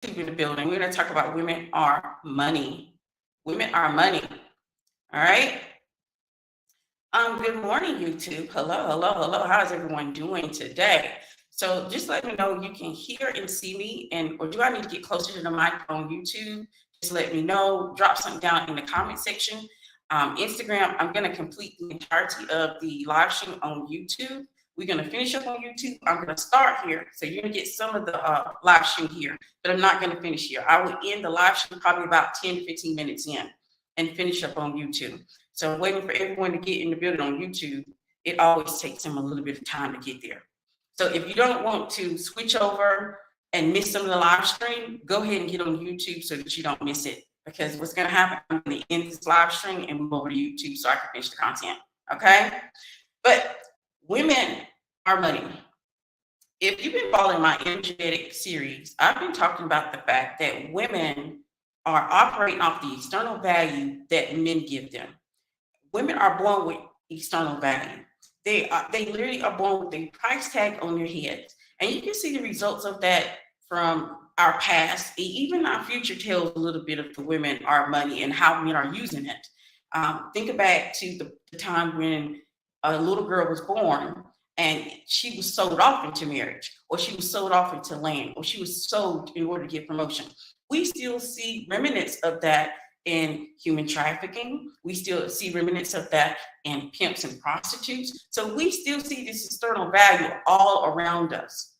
in the building. We're going to talk about women are money. Women are money. All right. Good morning, YouTube. Hello, hello, hello. How's everyone doing today? So just let me know you can hear and see me, and or do I need to get closer to the mic on YouTube? Just let me know. Drop something down in the comment section. Instagram, I'm going to complete the entirety of the live stream on YouTube. We're going to finish up on YouTube. I'm going to start here. So you're going to get some of the live stream here, but I'm not going to finish here. I will end the live stream probably about 10 to 15 minutes in and finish up on YouTube. So I'm waiting for everyone to get in the building on YouTube. It always takes them a little bit of time to get there. So if you don't want to switch over and miss some of the live stream, go ahead and get on YouTube so that you don't miss it. Because what's going to happen, I'm going to end this live stream and move over to YouTube so I can finish the content. Okay? But women are money. If you've been following my energetic series, I've been talking about the fact that women are operating off the external value that men give them. Women are born with external value. They literally are born with a price tag on their heads. And you can see the results of that from our past. Even our future tells a little bit of the women are money and how men are using it. Think back to the time when a little girl was born and she was sold off into marriage, or she was sold off into land, or she was sold in order to get promotion. We still see remnants of that in human trafficking. We still see remnants of that in pimps and prostitutes. So we still see this external value all around us.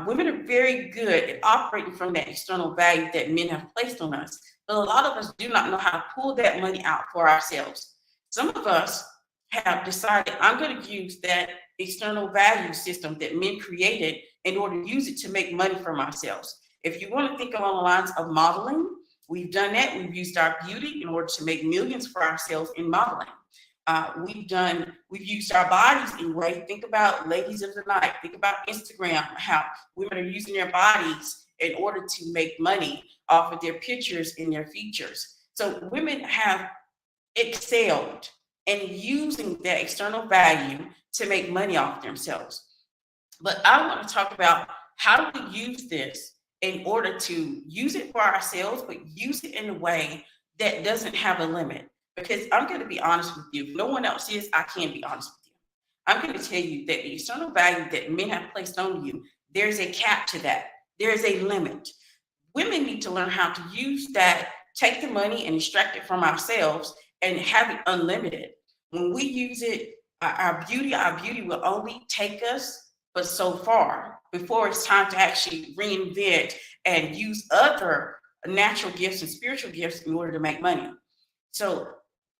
Women are very good at operating from that external value that men have placed on us. But a lot of us do not know how to pull that money out for ourselves. Some of us have decided, I'm going to use that external value system that men created in order to use it to make money for ourselves. If you want to think along the lines of modeling, we've done that. We've used our beauty in order to make millions for ourselves in modeling. We've used our bodies in ways. Think about ladies of the night. Think about Instagram, how women are using their bodies in order to make money off of their pictures and their features. So women have excelled in using that external value to make money off themselves. But I want to talk about how do we use this in order to use it for ourselves, but use it in a way that doesn't have a limit. Because I'm going to be honest with you. If no one else is, I can't be honest with you. I'm going to tell you that the external value that men have placed on you, there's a cap to that. There's a limit. Women need to learn how to use that, take the money and extract it from ourselves and have it unlimited. When we use it, our beauty will only take us but so far before it's time to actually reinvent and use other natural gifts and spiritual gifts in order to make money. So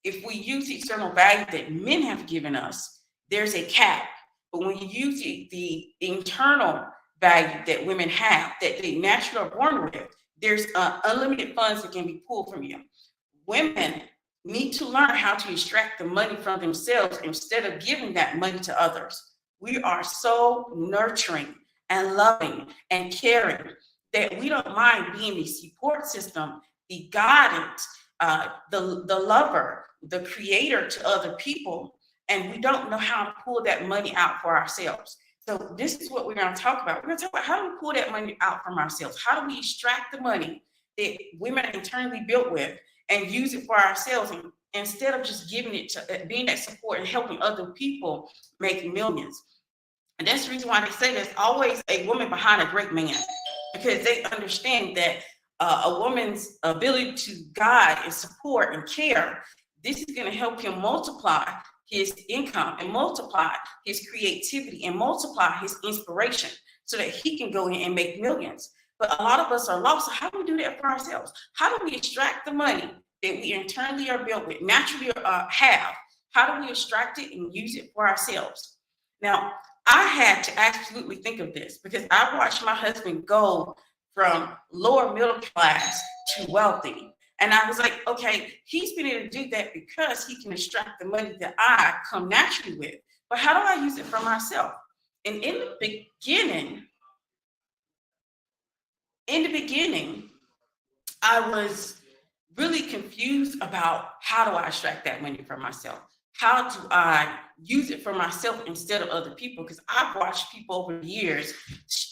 if we use the external value that men have given us, there's a cap. But when you use the internal value that women have, that they naturally are born with, there's unlimited funds that can be pulled from you. Women need to learn how to extract the money from themselves instead of giving that money to others. We are so nurturing and loving and caring that we don't mind being the support system, the guidance, the lover, the creator to other people, and we don't know how to pull that money out for ourselves. So this is what we're going to talk about. We're going to talk about how do we pull that money out from ourselves? How do we extract the money that women are internally built with and use it for ourselves, and instead of just giving it to being that support and helping other people make millions. And that's the reason why they say there's always a woman behind a great man, because they understand that a woman's ability to guide and support and care, this is going to help him multiply his income and multiply his creativity and multiply his inspiration so that he can go in and make millions. But a lot of us are lost. So how do we do that for ourselves? How do we extract the money that we internally are built with, naturally have? How do we extract it and use it for ourselves? Now, I had to absolutely think of this because I watched my husband go from lower middle class to wealthy. And I was like, okay, he's been able to do that because he can extract the money that I come naturally with. But how do I use it for myself? And in the beginning, I was really confused about how do I extract that money for myself. how do I use it for myself instead of other people? Because I've watched people over the years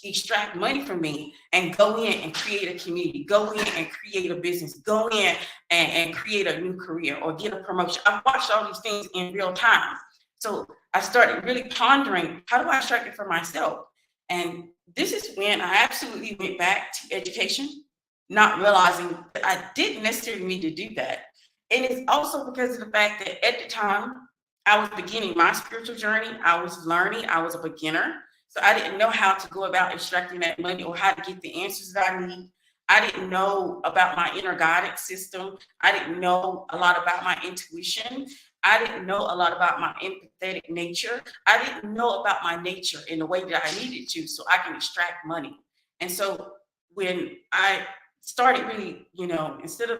extract money from me and go in and create a community, go in and create a business, go in and create a new career or get a promotion. I've watched all these things in real time. So I started really pondering, how do I extract it for myself? And this is when I absolutely went back to education, not realizing that I didn't necessarily need to do that. And it's also because of the fact that at the time I was beginning my spiritual journey, I was learning, I was a beginner. So I didn't know how to go about extracting that money or how to get the answers that I need. I didn't know about my inner guidance system. I didn't know a lot about my intuition. I didn't know a lot about my empathetic nature. I didn't know about my nature in the way that I needed to so I can extract money. And so when I started really, instead of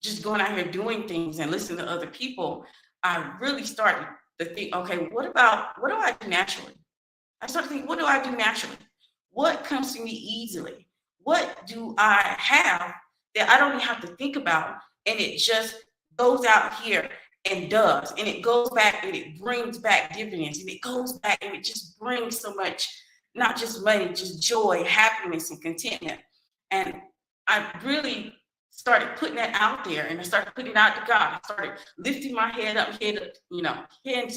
just going out here doing things and listening to other people, I really started to think, okay, what do I do naturally? I started thinking, what do I do naturally? What comes to me easily? What do I have that I don't even have to think about? And it just goes out here and does. And it goes back and it brings back dividends. And it goes back and it just brings so much, not just money, just joy, happiness, and contentment. And I really started putting that out there, and I started putting it out to God. I started lifting my hands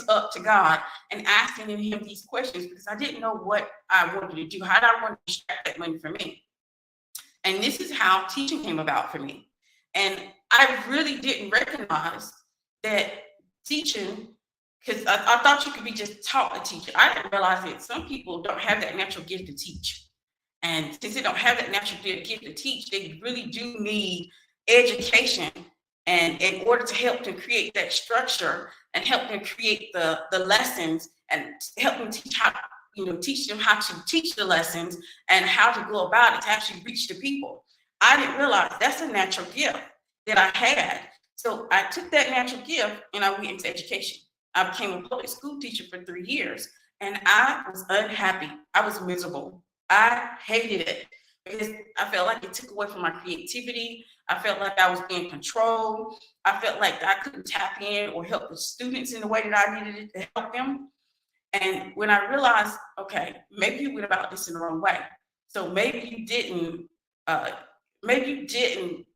up to God and asking him these questions because I didn't know what I wanted to do. How did I want to extract that money for me? And this is how teaching came about for me. And I really didn't recognize that teaching, because I thought you could be just taught a teacher. I didn't realize that some people don't have that natural gift to teach. And since they don't have that natural gift to teach, they really do need education, and in order to help them create that structure and help them create the lessons and help them teach them how to teach the lessons and how to go about it to actually reach the people. I didn't realize that's a natural gift that I had. So I took that natural gift and I went into education. I became a public school teacher for 3 years, and I was unhappy. I was miserable. I hated it because I felt like it took away from my creativity. I felt like I was being controlled. I felt like I couldn't tap in or help the students in the way that I needed to help them. And when I realized, okay, maybe you went about this in the wrong way. So maybe you didn't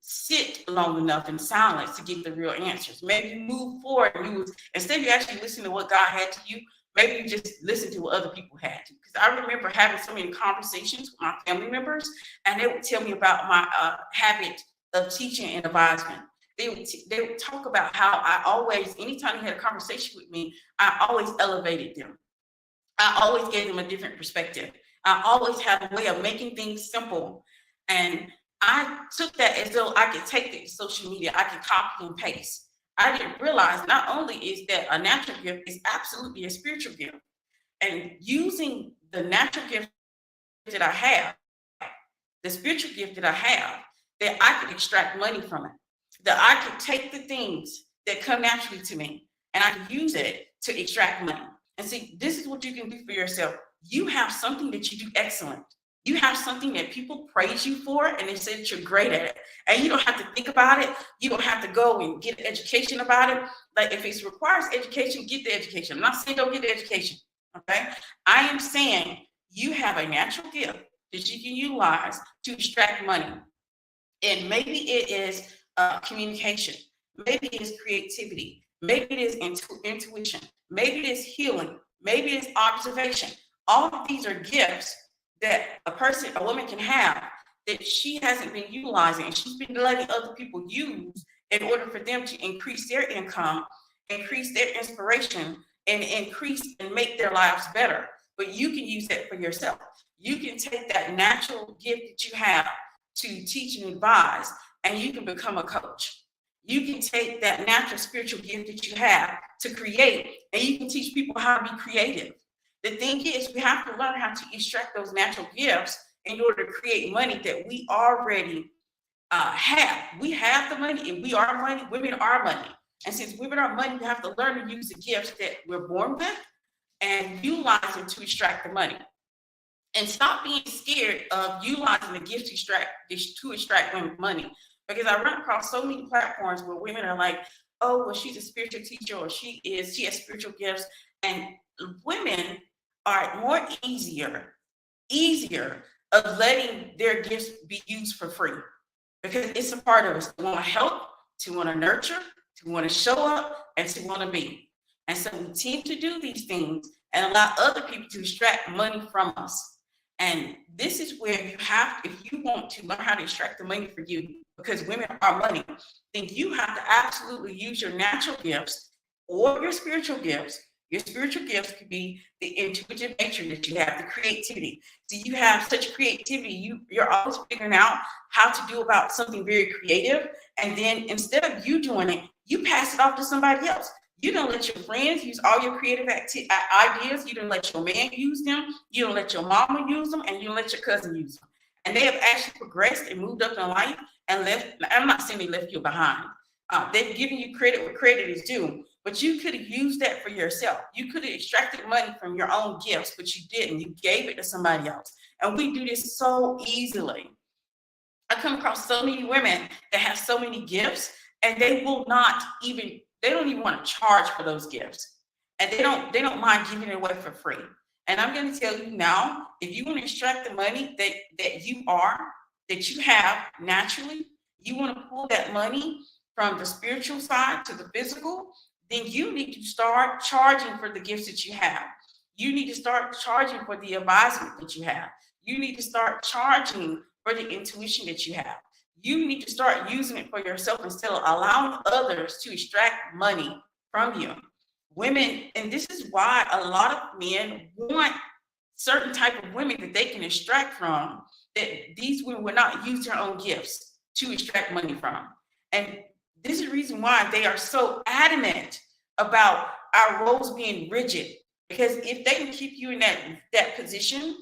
sit long enough in silence to get the real answers. Maybe you moved forward and instead of you actually listening to what God had to you, maybe you just listened to what other people had to. Because I remember having so many conversations with my family members, and they would tell me about my habit of teaching and advisement. They would talk about how I always, anytime they had a conversation with me, I always elevated them. I always gave them a different perspective. I always had a way of making things simple. And I took that as though I could take it to social media, I could copy and paste. I didn't realize not only is that a natural gift, is absolutely a spiritual gift. And using the natural gift that I have, the spiritual gift that I have, that I could extract money from it, that I could take the things that come naturally to me and I can use it to extract money. And see, this is what you can do for yourself. You have something that you do excellent. You have something that people praise you for and they say that you're great at it. And you don't have to think about it. You don't have to go and get an education about it. Like if it requires education, get the education. I'm not saying don't get the education. Okay. I am saying you have a natural gift that you can utilize to extract money. And maybe it is communication. Maybe it is creativity. Maybe it is intuition. Maybe it is healing. Maybe it is observation. All of these are gifts that a woman can have that she hasn't been utilizing, and she's been letting other people use in order for them to increase their income, increase their inspiration, and increase and make their lives better. But you can use that for yourself. You can take that natural gift that you have to teach and advise, and you can become a coach. You can take that natural spiritual gift that you have to create, and you can teach people how to be creative. The thing is, we have to learn how to extract those natural gifts in order to create money that we already have. We have the money, and we are money. Women are money. And since women are money, we have to learn to use the gifts that we're born with and utilize them to extract the money. And stop being scared of utilizing the gifts to extract money. Because I run across so many platforms where women are like, oh, well, she's a spiritual teacher, or she has spiritual gifts. And women are more easier of letting their gifts be used for free, because it's a part of us to want to help, to want to nurture, to want to show up, and to want to be. And so we tend to do these things and allow other people to extract money from us. And this is where you have, if you want to learn how to extract the money for you, because women are money, then you have to absolutely use your natural gifts or your spiritual gifts. Your spiritual gifts could be the intuitive nature that you have, the creativity. So you have such creativity, you're always figuring out how to do about something very creative. And then instead of you doing it, you pass it off to somebody else. You don't let your friends use all your creative ideas. You don't let your man use them. You don't let your mama use them, and you don't let your cousin use them. And they have actually progressed and moved up in life and left. I'm not saying they left you behind. They've given you credit where credit is due, but you could have used that for yourself. You could have extracted money from your own gifts, but you didn't. You gave it to somebody else. And we do this so easily. I come across so many women that have so many gifts, and they don't even want to charge for those gifts. And they don't mind giving it away for free. And I'm going to tell you now, if you want to extract the money that you have naturally, you want to pull that money from the spiritual side to the physical, then you need to start charging for the gifts that you have. You need to start charging for the advisement that you have. You need to start charging for the intuition that you have. You need to start using it for yourself instead of allowing others to extract money from you. Women, and this is why a lot of men want certain type of women that they can extract from, that these women will not use their own gifts to extract money from. And this is the reason why they are so adamant about our roles being rigid, because if they can keep you in that position,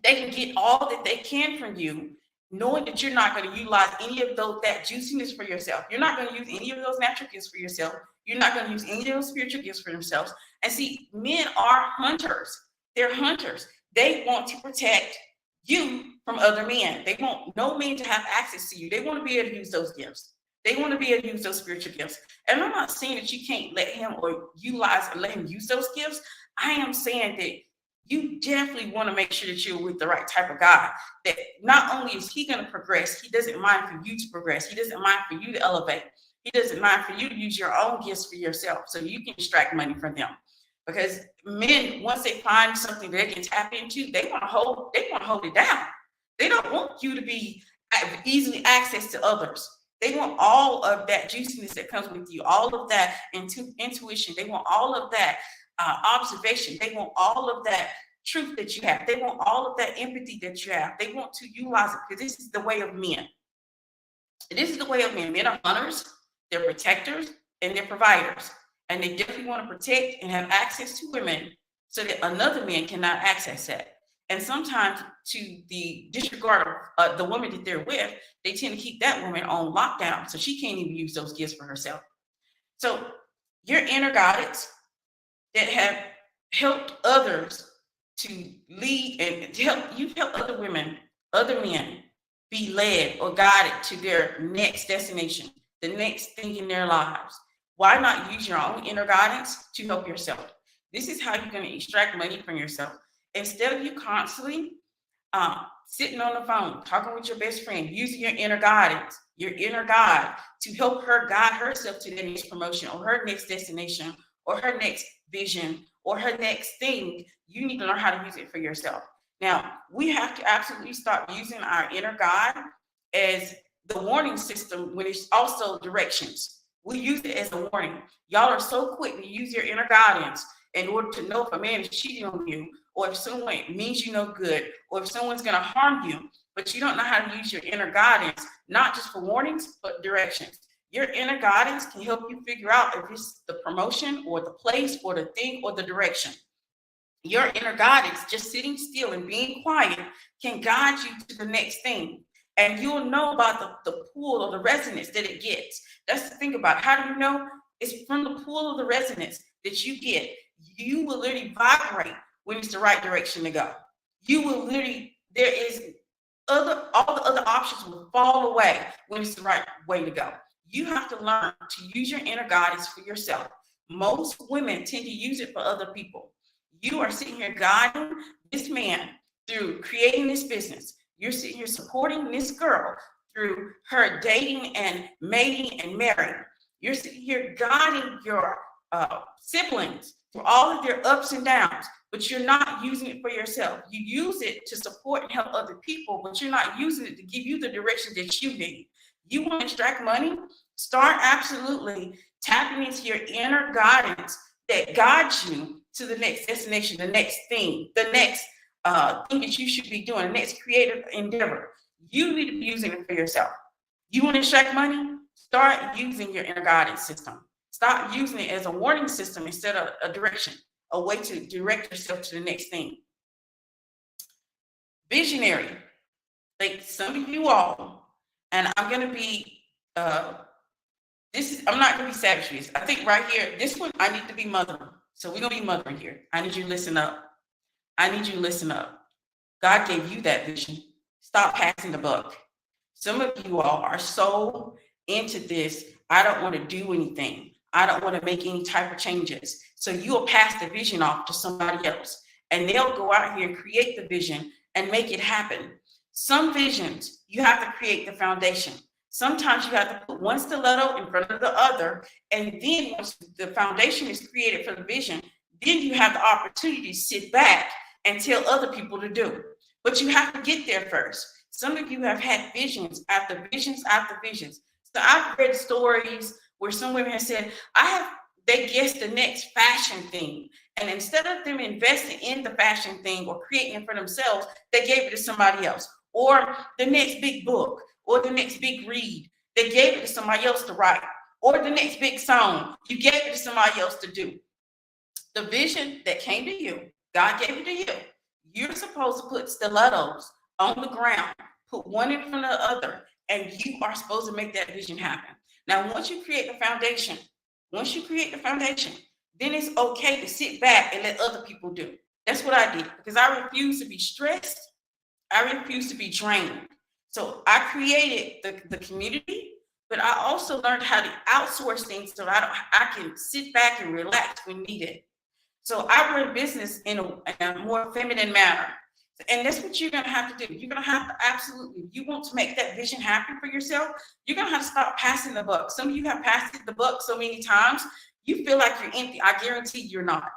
they can get all that they can from you, knowing that you're not going to utilize any of that juiciness for yourself. You're not going to use any of those natural gifts for yourself. You're not going to use any of those spiritual gifts for themselves. And see, men are hunters. They're hunters. They want to protect you from other men. They want no man to have access to you. They want to be able to use those gifts. They want to be able to use those spiritual gifts. And I'm not saying that you can't let him or utilize or let him use those gifts. I am saying that you definitely want to make sure that you're with the right type of guy, that not only is he going to progress, he doesn't mind for you to progress. He doesn't mind for you to elevate. He doesn't mind for you to use your own gifts for yourself so you can extract money from them. Because men, once they find something that they can tap into, they want to hold it down. They don't want you to be easily access to others. They want all of that juiciness that comes with you, all of that intuition. They want all of that observation. They want all of that truth that you have. They want all of that empathy that you have. They want to utilize it, because this is the way of men. This is the way of men. Men are hunters, they're protectors, and they're providers. And they definitely want to protect and have access to women so that another man cannot access that. And sometimes, to the disregard of the woman that they're with, they tend to keep that woman on lockdown, so she can't even use those gifts for herself. So your inner guidance that have helped others to lead and you've helped other women, other men be led or guided to their next destination, the next thing in their lives. Why not use your own inner guidance to help yourself? This is how you're going to extract money from yourself. Instead of you constantly sitting on the phone, talking with your best friend, using your inner guidance, your inner guide to help her guide herself to the next promotion or her next destination or her next vision or her next thing, you need to learn how to use it for yourself. Now, we have to absolutely stop using our inner guide as the warning system when it's also directions. We use it as a warning. Y'all are so quick to use your inner guidance in order to know if a man is cheating on you, or if someone means you no good, or if someone's going to harm you, but you don't know how to use your inner guidance, not just for warnings, but directions. Your inner guidance can help you figure out if it's the promotion or the place or the thing or the direction. Your inner guidance, just sitting still and being quiet, can guide you to the next thing. And you'll know about the pull or the resonance that it gets. That's the thing about it. How do you know? It's from the pull of the resonance that you get. You will literally vibrate when it's the right direction to go. You will literally, all the other options will fall away when it's the right way to go. You have to learn to use your inner goddess for yourself. Most women tend to use it for other people. You are sitting here guiding this man through creating this business. You're sitting here supporting this girl through her dating and mating and marrying. You're sitting here guiding your siblings through all of their ups and downs, but you're not using it for yourself. You use it to support and help other people, but you're not using it to give you the direction that you need. You want to extract money? Start absolutely tapping into your inner guidance that guides you to the next destination, the next thing, the next thing that you should be doing, the next creative endeavor. You need to be using it for yourself. You want to extract money? Start using your inner guidance system. Stop using it as a warning system instead of a direction, a way to direct yourself to the next thing. Visionary, like some of you all, and I'm going to be, I'm not going to be savage with this. I think right here, this one, I need to be mothering. So we're going to be mothering here. I need you to listen up. I need you to listen up. God gave you that vision. Stop passing the buck. Some of you all are so into this, I don't want to do anything. I don't want to make any type of changes. So you'll pass the vision off to somebody else, and they'll go out here and create the vision and make it happen. Some visions, you have to create the foundation. Sometimes you have to put one stiletto in front of the other, and then once the foundation is created for the vision, then you have the opportunity to sit back and tell other people to do. But you have to get there first. Some of you have had visions after visions after visions. So I've read stories where some women have said, they guessed the next fashion thing. And instead of them investing in the fashion thing or creating it for themselves, they gave it to somebody else. Or the next big book, or the next big read, they gave it to somebody else to write. Or the next big song, you gave it to somebody else to do. The vision that came to you, God gave it to you. You're supposed to put stilettos on the ground, put one in front of the other, and you are supposed to make that vision happen. Now, once you create the foundation, then it's okay to sit back and let other people do. That's what I did, because I refuse to be stressed. I refuse to be drained. So I created the community, but I also learned how to outsource things so I can sit back and relax when needed. So I run business in a more feminine manner. And that's what you're going to have to do. You're going to have to absolutely, if you want to make that vision happen for yourself, you're going to have to stop passing the buck. Some of you have passed the buck so many times, you feel like you're empty. I guarantee you're not.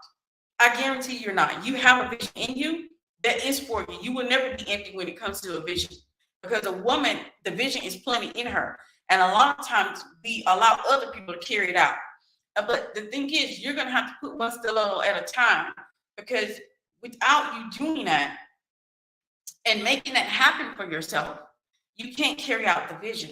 I guarantee you're not. You have a vision in you that is for you. You will never be empty when it comes to a vision, because a woman, the vision is plenty in her. And a lot of times we allow other people to carry it out. But the thing is, you're going to have to put one stiletto at a time, because without you doing that and making that happen for yourself, you can't carry out the vision.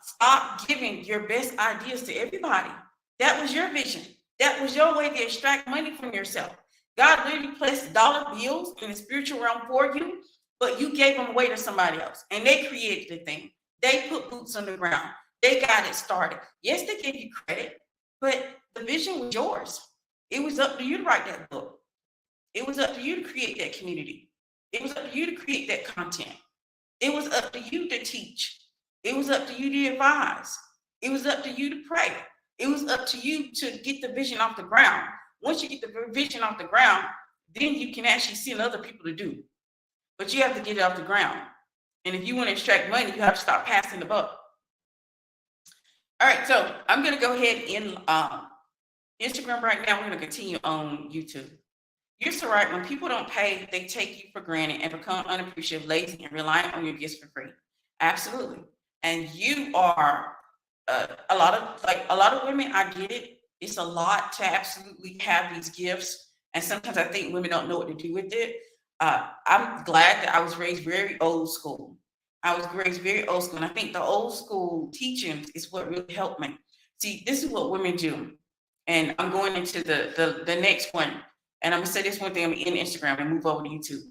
Stop giving your best ideas to everybody. That was your vision. That was your way to extract money from yourself. God literally placed dollar bills in the spiritual realm for you, but you gave them away to somebody else, and they created the thing. They put boots on the ground. They got it started. Yes, they gave you credit, but the vision was yours. It was up to you to write that book. It was up to you to create that community. It was up to you to create that content. It was up to you to teach. It was up to you to advise. It was up to you to pray. It was up to you to get the vision off the ground. Once you get the vision off the ground, then you can actually send other people to do. But you have to get it off the ground. And if you want to extract money, you have to stop passing the buck. All right, so I'm going to go ahead and Instagram right now. We're going to continue on YouTube. You're so right. When people don't pay, they take you for granted and become unappreciative, lazy, and reliant on your gifts for free. Absolutely. And you are a lot of women. I get it. It's a lot to absolutely have these gifts, and sometimes I think women don't know what to do with it. I'm glad that I was raised very old school. And I think the old school teachings is what really helped me. See, this is what women do. And I'm going into the next one. And I'm going to say this one thing, I'm in Instagram and move over to YouTube.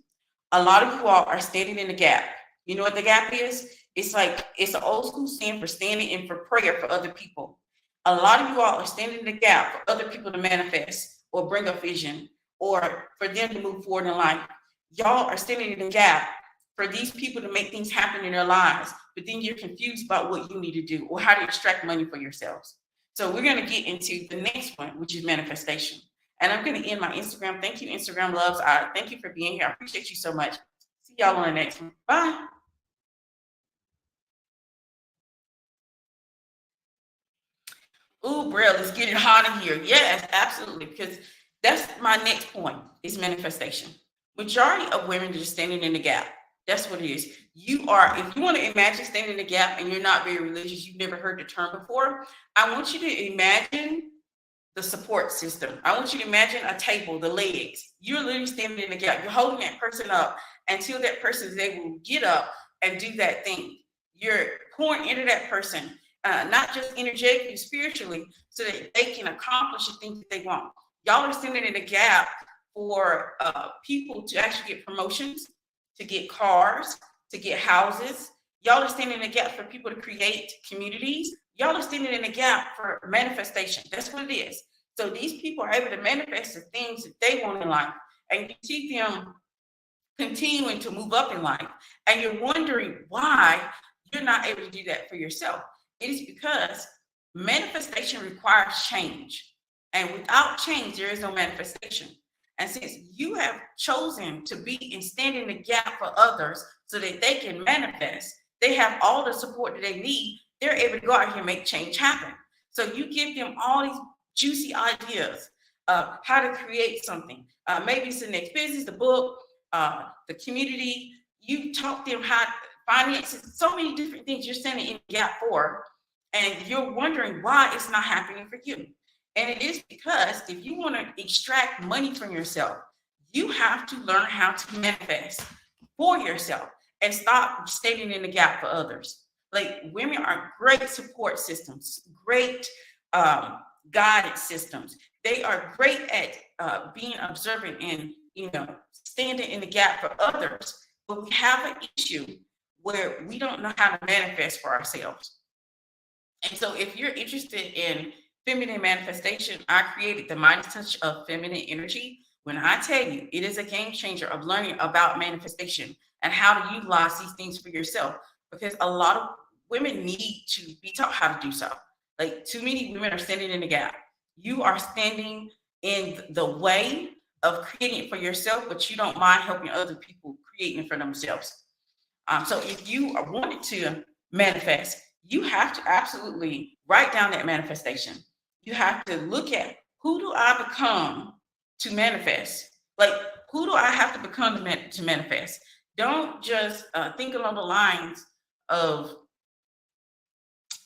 A lot of you all are standing in the gap. You know what the gap is? It's an old school saying for standing in for prayer for other people. A lot of you all are standing in the gap for other people to manifest or bring a vision or for them to move forward in life. Y'all are standing in the gap for these people to make things happen in their lives, but then you're confused about what you need to do or how to extract money for yourselves. So we're going to get into the next one, which is manifestation. And I'm going to end my Instagram. Thank you, Instagram loves. Thank you for being here. I appreciate you so much. See y'all on the next one. Bye. Ooh, Braille, let's get it hot in here. Yes, absolutely. Because that's my next point is manifestation. Majority of women are just standing in the gap. That's what it is. You are, if you want to imagine standing in the gap and you're not very religious, you've never heard the term before, I want you to imagine the support system. I want you to imagine a table, the legs. You're literally standing in the gap. You're holding that person up until that person is able to get up and do that thing. You're pouring into that person, not just energetically, spiritually, so that they can accomplish the things that they want. Y'all are standing in the gap for people to actually get promotions, to get cars, to get houses. Y'all are standing in the gap for people to create communities. Y'all are standing in the gap for manifestation. That's what it is. So these people are able to manifest the things that they want in life. And you see them continuing to move up in life. And you're wondering why you're not able to do that for yourself. It is because manifestation requires change. And without change, there is no manifestation. And since you have chosen to be and stand in the gap for others so that they can manifest, they have all the support that they need, they're able to go out here and make change happen. So you give them all these juicy ideas of how to create something. Maybe it's the next business, the book, the community. You taught them how finances, so many different things you're standing in the gap for, and you're wondering why it's not happening for you. And it is because if you want to extract money from yourself, you have to learn how to manifest for yourself and stop standing in the gap for others. Like, women are great support systems, great guidance systems. They are great at being observant and, standing in the gap for others. But we have an issue where we don't know how to manifest for ourselves. And so if you're interested in feminine manifestation, I created the Midas touch of feminine energy. When I tell you, it is a game changer of learning about manifestation and how to utilize these things for yourself, because a lot of women need to be taught how to do so. Like, too many women are standing in the gap. You are standing in the way of creating it for yourself, but you don't mind helping other people creating it for themselves. So if you wanted to manifest, you have to absolutely write down that manifestation. You have to look at, who do I become to manifest? Like, who do I have to become to manifest? Don't just think along the lines of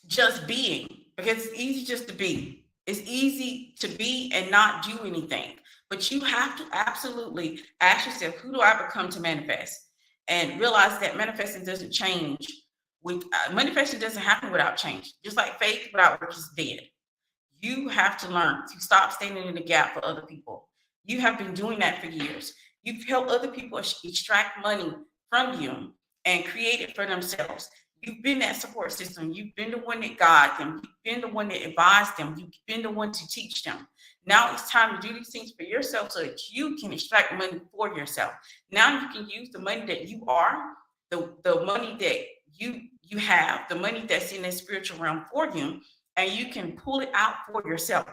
just being, because it's easy just to be. It's easy to be and not do anything. But you have to absolutely ask yourself, who do I become to manifest? And realize that manifesting doesn't change. Manifesting doesn't happen without change. Just like faith without work is dead. You have to learn to stop standing in the gap for other people. You have been doing that for years. You've helped other people extract money from you and create it for themselves. You've been that support system. You've been the one that guides them. You've been the one that advised them. You've been the one to teach them. Now it's time to do these things for yourself so that you can extract money for yourself. Now you can use the money that you are, the money that you have, the money that's in the spiritual realm for you, and you can pull it out for yourself.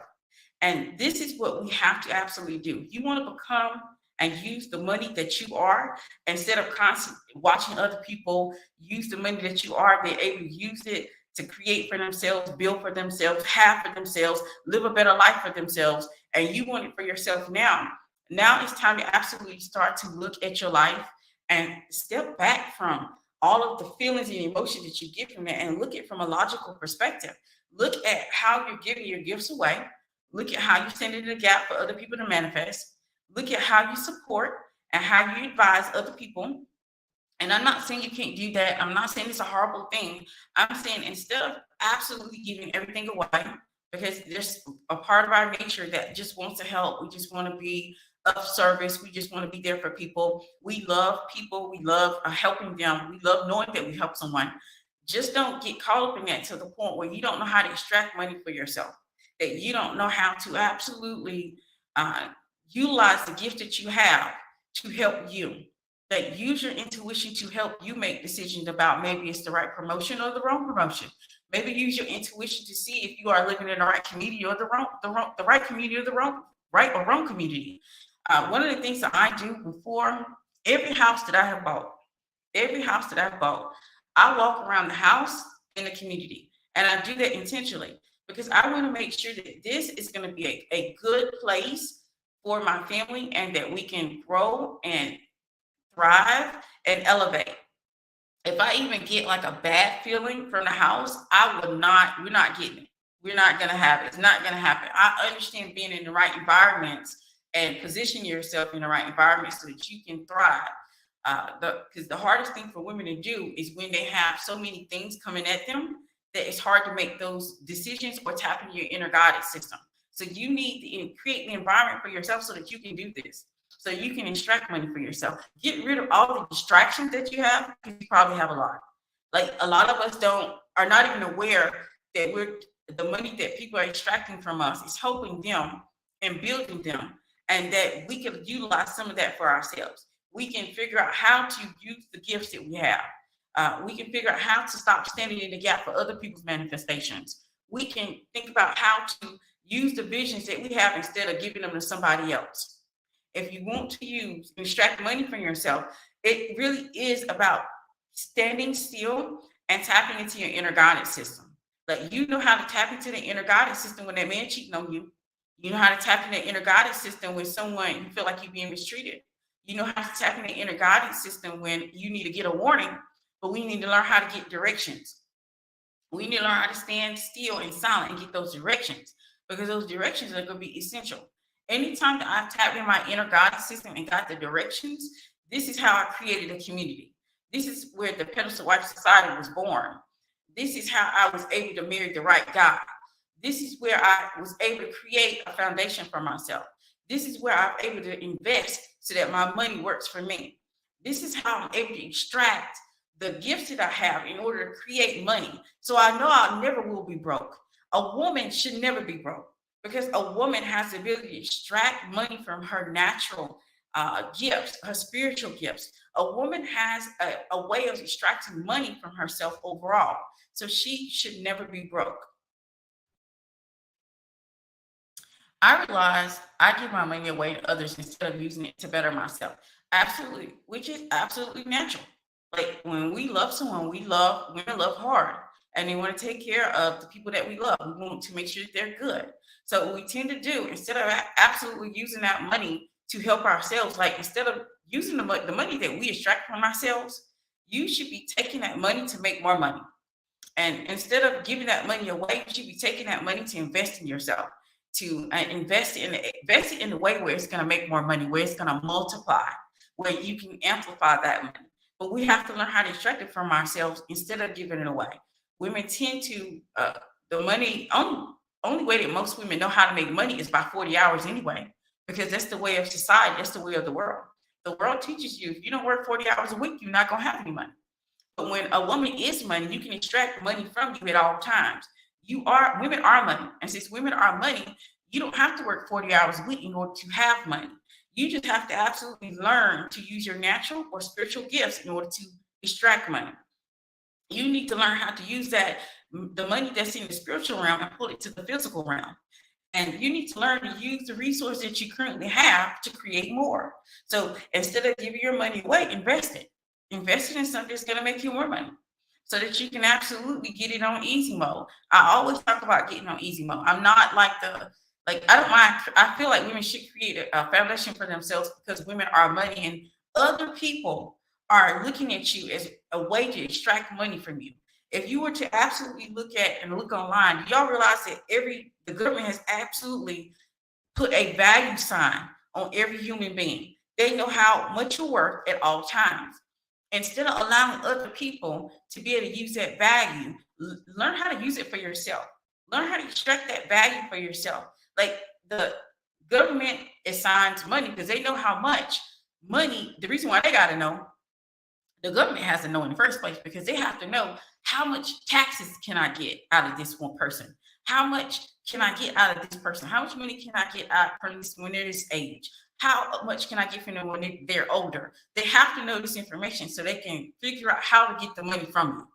And this is what we have to absolutely do. You want to become and use the money that you are, instead of constantly watching other people use the money that you are. They're able to use it to create for themselves, build for themselves, have for themselves, live a better life for themselves. And you want it for yourself now. Now it's time to absolutely start to look at your life and step back from all of the feelings and emotions that you get from that, and look at it from a logical perspective. Look at how you're giving your gifts away. Look at how you stand in the gap for other people to manifest. Look at how you support and how you advise other people. And I'm not saying you can't do that. I'm not saying it's a horrible thing. I'm saying, instead of absolutely giving everything away, because there's a part of our nature that just wants to help. We just want to be of service. We just want to be there for people. We love people. We love helping them. We love knowing that we help someone. Just don't get caught up in that to the point where you don't know how to extract money for yourself, that you don't know how to absolutely utilize the gift that you have to help you. Like, use your intuition to help you make decisions about maybe it's the right promotion or the wrong promotion. Maybe use your intuition to see if you are living in the right community or the right community or the right or wrong community. One of the things that I do before every house that I have bought, every house that I've bought, I walk around the house in the community, and I do that intentionally because I want to make sure that this is going to be a good place for my family and that we can grow and thrive and elevate. If I even get like a bad feeling from the house, we're not getting it. We're not going to have it. It's not going to happen. I understand being in the right environments and position yourself in the right environment so that you can thrive. Because the hardest thing for women to do is when they have so many things coming at them that it's hard to make those decisions or tap into your inner guidance system. So you need to create the environment for yourself so that you can do this. So you can extract money for yourself. Get rid of all the distractions that you have because you probably have a lot. Like a lot of us are not even aware that the money that people are extracting from us is helping them and building them, and that we can utilize some of that for ourselves. We can figure out how to use the gifts that we have. We can figure out how to stop standing in the gap for other people's manifestations. We can think about how to use the visions that we have instead of giving them to somebody else. If you want to extract money from yourself, it really is about standing still and tapping into your inner guidance system. Like, you know how to tap into the inner guidance system when that man cheating on you. You know how to tap into the inner guidance system when someone you feel like you're being mistreated. You know how to tap into the inner guidance system when you need to get a warning, but we need to learn how to get directions. We need to learn how to stand still and silent and get those directions, because those directions are going to be essential. Anytime that I've tapped in my inner guidance system and got the directions, this is how I created a community. This is where the Pedestal Wife Society was born. This is how I was able to marry the right guy. This is where I was able to create a foundation for myself. This is where I'm able to invest so that my money works for me. This is how I'm able to extract the gifts that I have in order to create money. So I know I never will be broke. A woman should never be broke because a woman has the ability to extract money from her natural gifts, her spiritual gifts. A woman has a way of extracting money from herself overall. So she should never be broke. I realized I give my money away to others instead of using it to better myself. Absolutely, which is absolutely natural. Like, when we love someone, women love hard, and they want to take care of the people that we love. We want to make sure that they're good. So what we tend to do, instead of absolutely using that money to help ourselves, like instead of using the money that we extract from ourselves, you should be taking that money to make more money. And instead of giving that money away, you should be taking that money to invest in yourself, to invest it in a way where it's going to make more money, where it's going to multiply, where you can amplify that money. But we have to learn how to extract it from ourselves instead of giving it away. Women tend to the money only way that most women know how to make money is by 40 hours anyway, because that's the way of society, that's the way of the world. The world teaches you if you don't work 40 hours a week, you're not going to have any money. But when a woman is money, you can extract money from you at all times. Women are money. And since women are money, you don't have to work 40 hours a week in order to have money. You just have to absolutely learn to use your natural or spiritual gifts in order to extract money. You need to learn how to use the money that's in the spiritual realm, and pull it to the physical realm. And you need to learn to use the resources that you currently have to create more. So instead of giving your money away, invest it. Invest it in something that's going to make you more money so that you can absolutely get it on easy mode. I always talk about getting on easy mode. I'm not like I don't mind. I feel like women should create a foundation for themselves because women are money, and other people are looking at you as a way to extract money from you. If you were to absolutely look online, do y'all realize that the government has absolutely put a value sign on every human being. They know how much you're worth at all times. Instead of allowing other people to be able to use that value, learn how to use it for yourself. Learn how to extract that value for yourself. Like, the government assigns money because they know how much money. The reason why they got to know, the government has to know in the first place, because they have to know how much taxes can I get out of this one person? How much can I get out of this person? How much money can I get out from this when they're this age? how much can I get from them when they're older? They have to know this information so they can figure out how to get the money from you.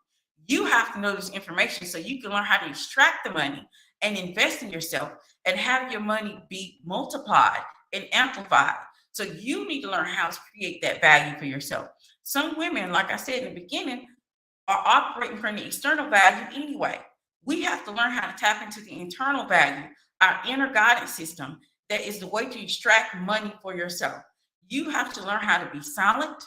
You have to know this information so you can learn how to extract the money and invest in yourself and have your money be multiplied and amplified. So you need to learn how to create that value for yourself. Some women, like I said in the beginning, are operating from the external value anyway. We have to learn how to tap into the internal value, our inner guidance system. That is the way to extract money for yourself. You have to learn how to be silent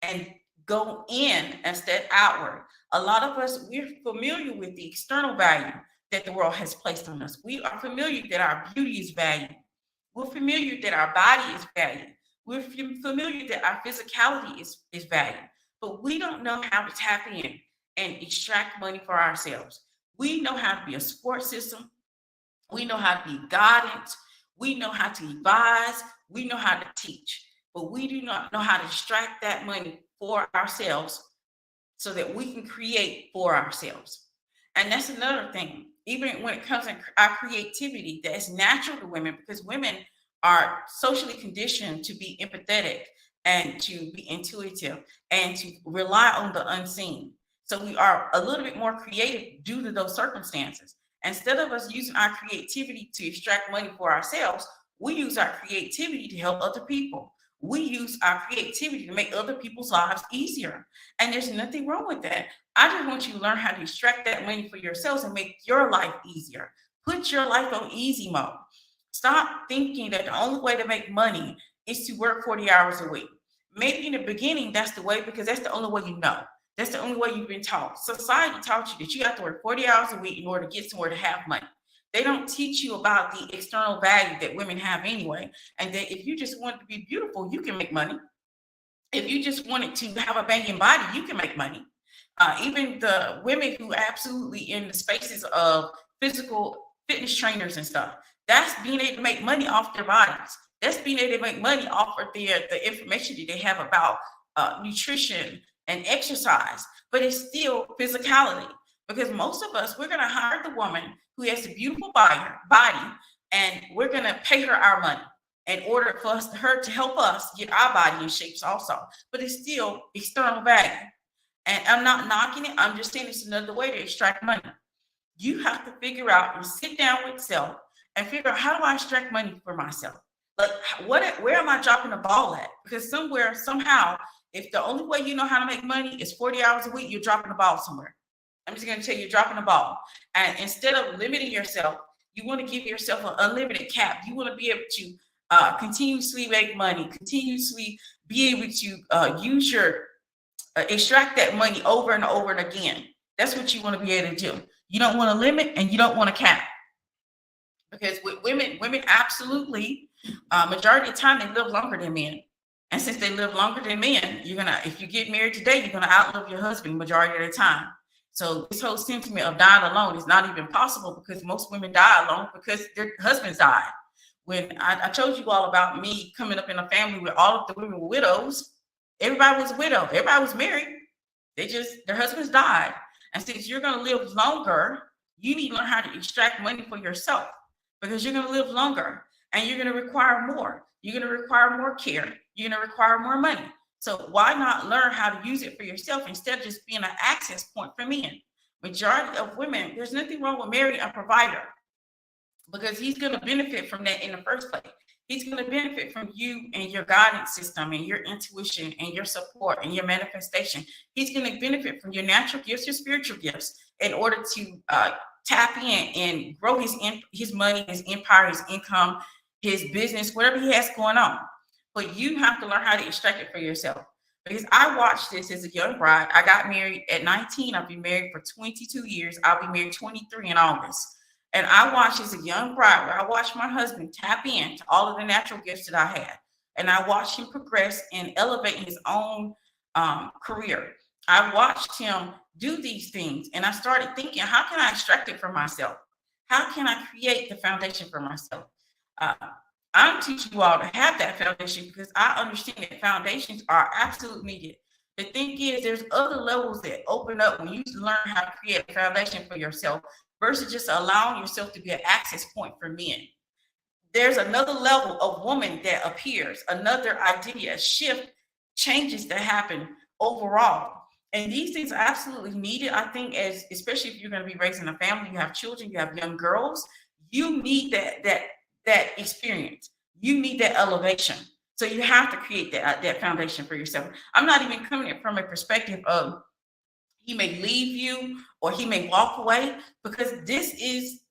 and go in instead outward. A lot of us, we're familiar with the external value that the world has placed on us. We are familiar that our beauty is valued. We're familiar that our body is valued. We're familiar that our physicality is valued. But we don't know how to tap in and extract money for ourselves. We know how to be a support system. We know how to be guidance. We know how to advise. We know how to teach. But we do not know how to extract that money for ourselves so that we can create for ourselves. And that's another thing. Even when it comes to our creativity, that's natural to women because women are socially conditioned to be empathetic and to be intuitive and to rely on the unseen. So we are a little bit more creative due to those circumstances. Instead of us using our creativity to extract money for ourselves, we use our creativity to help other people. We use our creativity to make other people's lives easier. And there's nothing wrong with that. I just want you to learn how to extract that money for yourselves and make your life easier. Put your life on easy mode. Stop thinking that the only way to make money is to work 40 hours a week. Maybe in the beginning, that's the way because that's the only way you know. That's the only way you've been taught. Society taught you that you have to work 40 hours a week in order to get somewhere to have money. They don't teach you about the external value that women have anyway. And that if you just want to be beautiful, you can make money. If you just wanted to have a banging body, you can make money. Even the women who absolutely in the spaces of physical fitness trainers and stuff, that's being able to make money off their bodies. That's being able to make money off of the information that they have about nutrition and exercise. But it's still physicality because most of us, we're going to hire the woman who has a beautiful body and we're going to pay her our money in order for her to help us get our body in shapes also. But it's still external value. And I'm not knocking it. I'm just saying it's another way to extract money. You have to figure out and sit down with self and figure out how do I extract money for myself? Like where am I dropping the ball at? Because somewhere, somehow, if the only way you know how to make money is 40 hours a week, you're dropping the ball somewhere. I'm just going to tell you, you're dropping the ball. And instead of limiting yourself, you want to give yourself an unlimited cap. You want to be able to continuously make money, continuously be able to use your extract that money over and over and again. That's what you want to be able to do. You don't want to limit and you don't want to cap. Because with women absolutely, majority of the time they live longer than men. And since they live longer than men, if you get married today, you're gonna outlive your husband majority of the time. So this whole sentiment of dying alone is not even possible because most women die alone because their husbands died. When I told you all about me coming up in a family where all of the women were widows, everybody was a widow, everybody was married. Their husbands died. And since you're gonna live longer, you need to learn how to extract money for yourself because you're gonna live longer and you're gonna require more. You're gonna require more care. You're gonna require more money. So why not learn how to use it for yourself instead of just being an access point for men? Majority of women, there's nothing wrong with marrying a provider because he's going to benefit from that in the first place. He's going to benefit from you and your guidance system and your intuition and your support and your manifestation. He's going to benefit from your natural gifts, your spiritual gifts in order to tap in and grow his money, his empire, his income, his business, whatever he has going on. But you have to learn how to extract it for yourself. Because I watched this as a young bride. I got married at 19. I've been married for 22 years. I'll be married 23 in August. And I watched as a young bride where I watched my husband tap into all of the natural gifts that I had. And I watched him progress and elevate his own career. I watched him do these things. And I started thinking, how can I extract it for myself? How can I create the foundation for myself? I'm teaching you all to have that foundation because I understand that foundations are absolutely needed. The thing is, there's other levels that open up when you learn how to create a foundation for yourself versus just allowing yourself to be an access point for men. there's another level of woman that appears, another idea, shift, changes that happen overall. And these things are absolutely needed, I think, as especially if you're going to be raising a family, you have children, you have young girls, you need that experience. You need that elevation. So you have to create that foundation for yourself. I'm not even coming from a perspective of he may leave you or he may walk away, because this is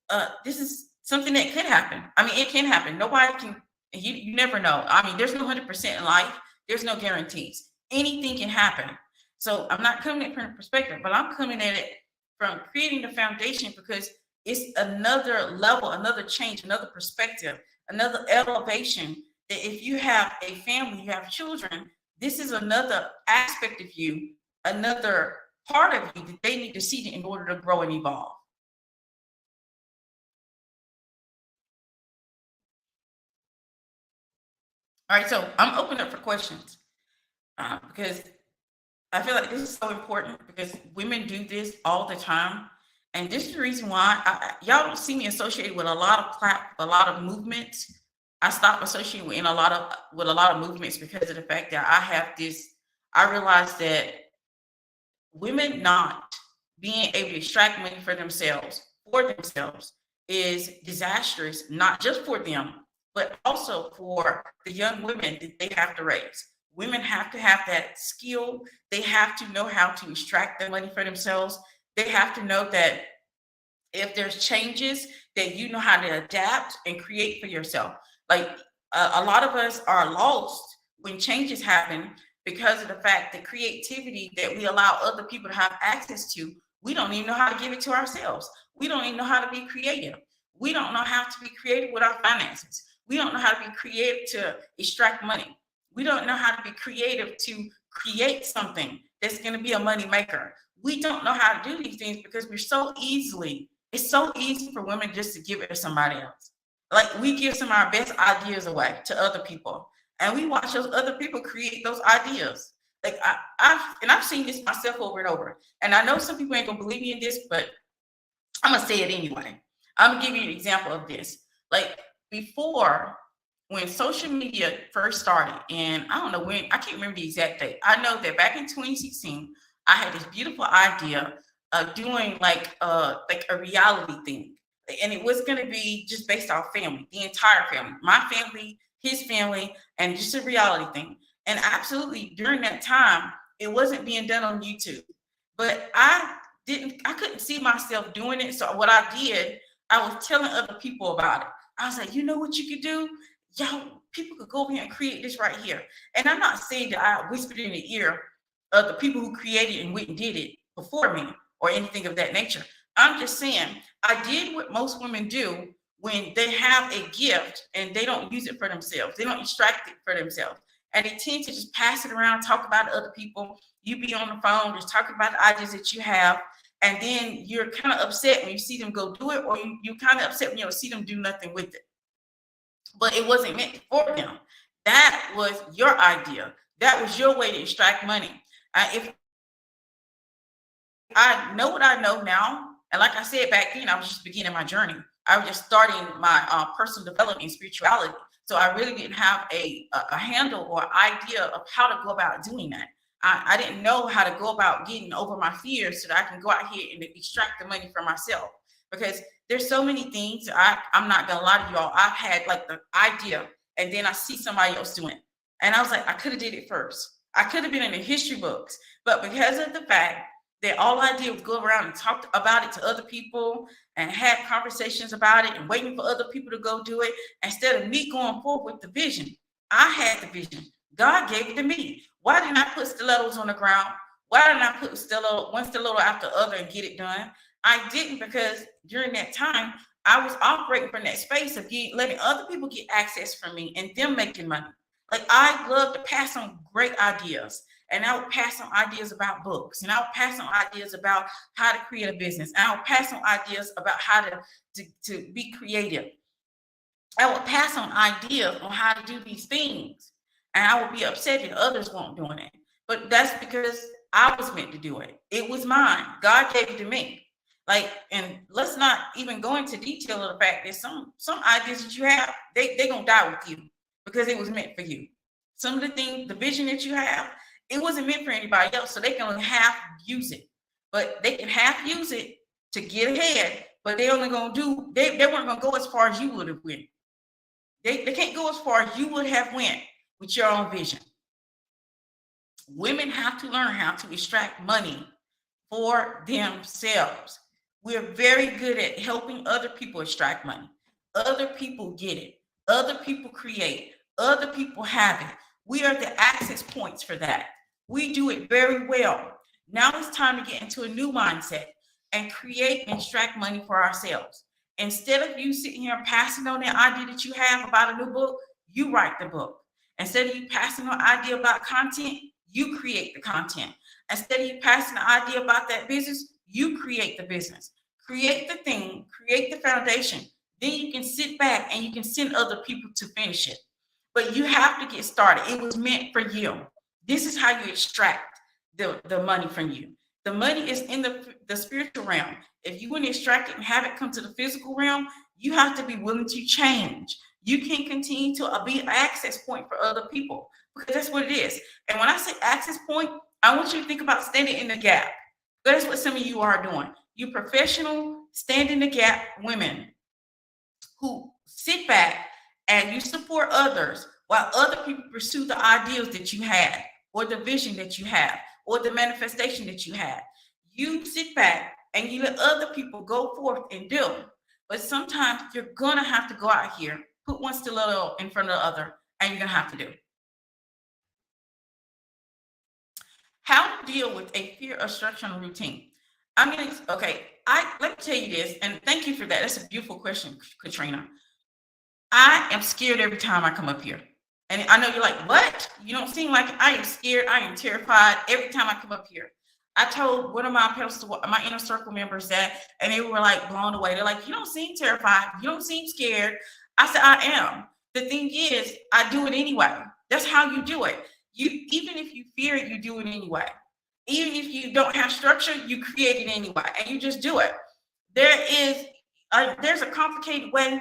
something that could happen. I mean, it can happen. Nobody can, you never know. I mean, there's no 100% in life. There's no guarantees. Anything can happen. So I'm not coming at it from a perspective, but I'm coming at it from creating the foundation, because it's another level, another change, another perspective, another elevation. That if you have a family, you have children, this is another aspect of you, another part of you that they need to see in order to grow and evolve. All right, so I'm open up for questions, because I feel like this is so important, because women do this all the time. And this is the reason why y'all don't see me associated with a lot of a lot of movements. I stopped associating with a lot of movements because of the fact that I have this. I realized that women not being able to extract money for themselves is disastrous, not just for them, but also for the young women that they have to raise. Women have to have that skill. They have to know how to extract the money for themselves. They have to know that if there's changes, that you know how to adapt and create for yourself. Like a lot of us are lost when changes happen, because of the fact that creativity that we allow other people to have access to, we don't even know how to give it to ourselves. We don't even know how to be creative. We don't know how to be creative with our finances. We don't know how to be creative to extract money. We don't know how to be creative to create something that's going to be a money maker. We don't know how to do these things because it's so easy for women just to give it to somebody else. Like we give some of our best ideas away to other people, and we watch those other people create those ideas. Like I've seen this myself over and over. And I know some people ain't gonna believe me in this, but I'm gonna say it anyway. I'm gonna give you an example of this. Like before, when social media first started, and I don't know when, I can't remember the exact date. I know that back in 2016, I had this beautiful idea of doing like a reality thing. And it was gonna be just based off family, the entire family, my family, his family, and just a reality thing. And absolutely during that time, it wasn't being done on YouTube. But I couldn't see myself doing it. So what I did, I was telling other people about it. I was like, you know what you could do? Y'all, people could go over here and create this right here. And I'm not saying that I whispered in the ear of the people who created and went and did it before me or anything of that nature. I'm just saying I did what most women do when they have a gift and they don't use it for themselves. They don't extract it for themselves. And they tend to just pass it around, talk about other people. You be on the phone, just talking about the ideas that you have. And then you're kind of upset when you see them go do it, or you kind of upset when you don't see them do nothing with it. But it wasn't meant for them. That was your idea. That was your way to extract money. If I know what I know now, and like I said back then, I was just beginning my journey. I was just starting my personal development and spirituality. So I really didn't have a handle or idea of how to go about doing that. I didn't know how to go about getting over my fears so that I can go out here and extract the money for myself. Because there's so many things. I'm not gonna lie to y'all. I've had like the idea, and then I see somebody else doing it, and I was like, I could have did it first. I could have been in the history books, but because of the fact that all I did was go around and talk about it to other people and had conversations about it and waiting for other people to go do it, instead of me going forward with the vision. I had the vision. God gave it to me. Why didn't I put stilettos on the ground? Why didn't I put one stiletto after the other and get it done? I didn't, because during that time, I was operating from that space of letting other people get access from me and them making money. Like I love to pass on great ideas. And I would pass on ideas about books, and I would pass on ideas about how to create a business. And I would pass on ideas about how to be creative. I would pass on ideas on how to do these things. And I would be upset that others weren't doing it. But that's because I was meant to do it. It was mine. God gave it to me. Like, and let's not even go into detail of the fact that some ideas that you have, they gonna die with you because it was meant for you. Some of the things, the vision that you have, it wasn't meant for anybody else, so they can only half use it. But they can half use it to get ahead, but they only gonna do, they weren't gonna go as far as you would have went. They can't go as far as you would have went with your own vision. Women have to learn how to extract money for themselves. We're very good at helping other people extract money. Other people get it. Other people create. Other people have it. We are the access points for that. We do it very well. Now it's time to get into a new mindset and create and extract money for ourselves. Instead of you sitting here passing on the idea that you have about a new book, you write the book. Instead of you passing on idea about content, you create the content. Instead of you passing the idea about that business, you create the business. Create the thing, create the foundation. Then you can sit back and you can send other people to finish it. But you have to get started. It was meant for you. This is how you extract the money from you. The money is in the spiritual realm. If you want to extract it and have it come to the physical realm, you have to be willing to change. You can continue to be an access point for other people because that's what it is. And when I say access point, I want you to think about standing in the gap. That's what some of you are doing. You professional, stand in the gap women who sit back and you support others while other people pursue the ideals that you had or the vision that you have or the manifestation that you had. You sit back and you let other people go forth and do. But sometimes you're going to have to go out here, put one stiletto in front of the other, and you're going to have to do. How to deal with a fear of structure and routine. I'm going to, okay, let me tell you this, and thank you for that. That's a beautiful question, Katrina. I am scared every time I come up here. And I know you're like, what? You don't seem like I am scared. I am terrified every time I come up here. I told one of my Pedestal, my inner circle members that, and they were like blown away. They're like, you don't seem terrified. You don't seem scared. I said, I am. The thing is, I do it anyway. That's how you do it. Even if you fear it, you do it anyway. Even if you don't have structure, you create it anyway, and you just do it. There's a complicated way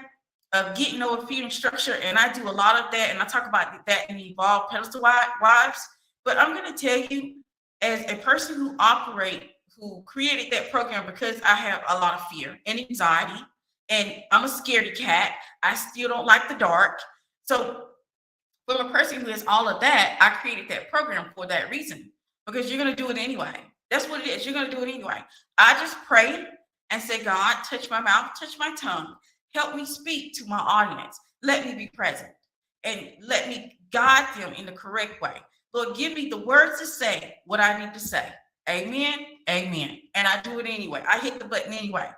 of getting over fear and structure, and I do a lot of that, and I talk about that in the Evolved Pedestal Wives. But I'm going to tell you, as a person who created that program, because I have a lot of fear and anxiety, and I'm a scaredy cat. I still don't like the dark. So from a person who has all of that, I created that program for that reason, because you're going to do it anyway. That's what it is. You're going to do it anyway. I just pray and say, God, touch my mouth, touch my tongue. Help me speak to my audience. Let me be present and let me guide them in the correct way. Lord, give me the words to say what I need to say. Amen. Amen. And I do it anyway. I hit the button anyway.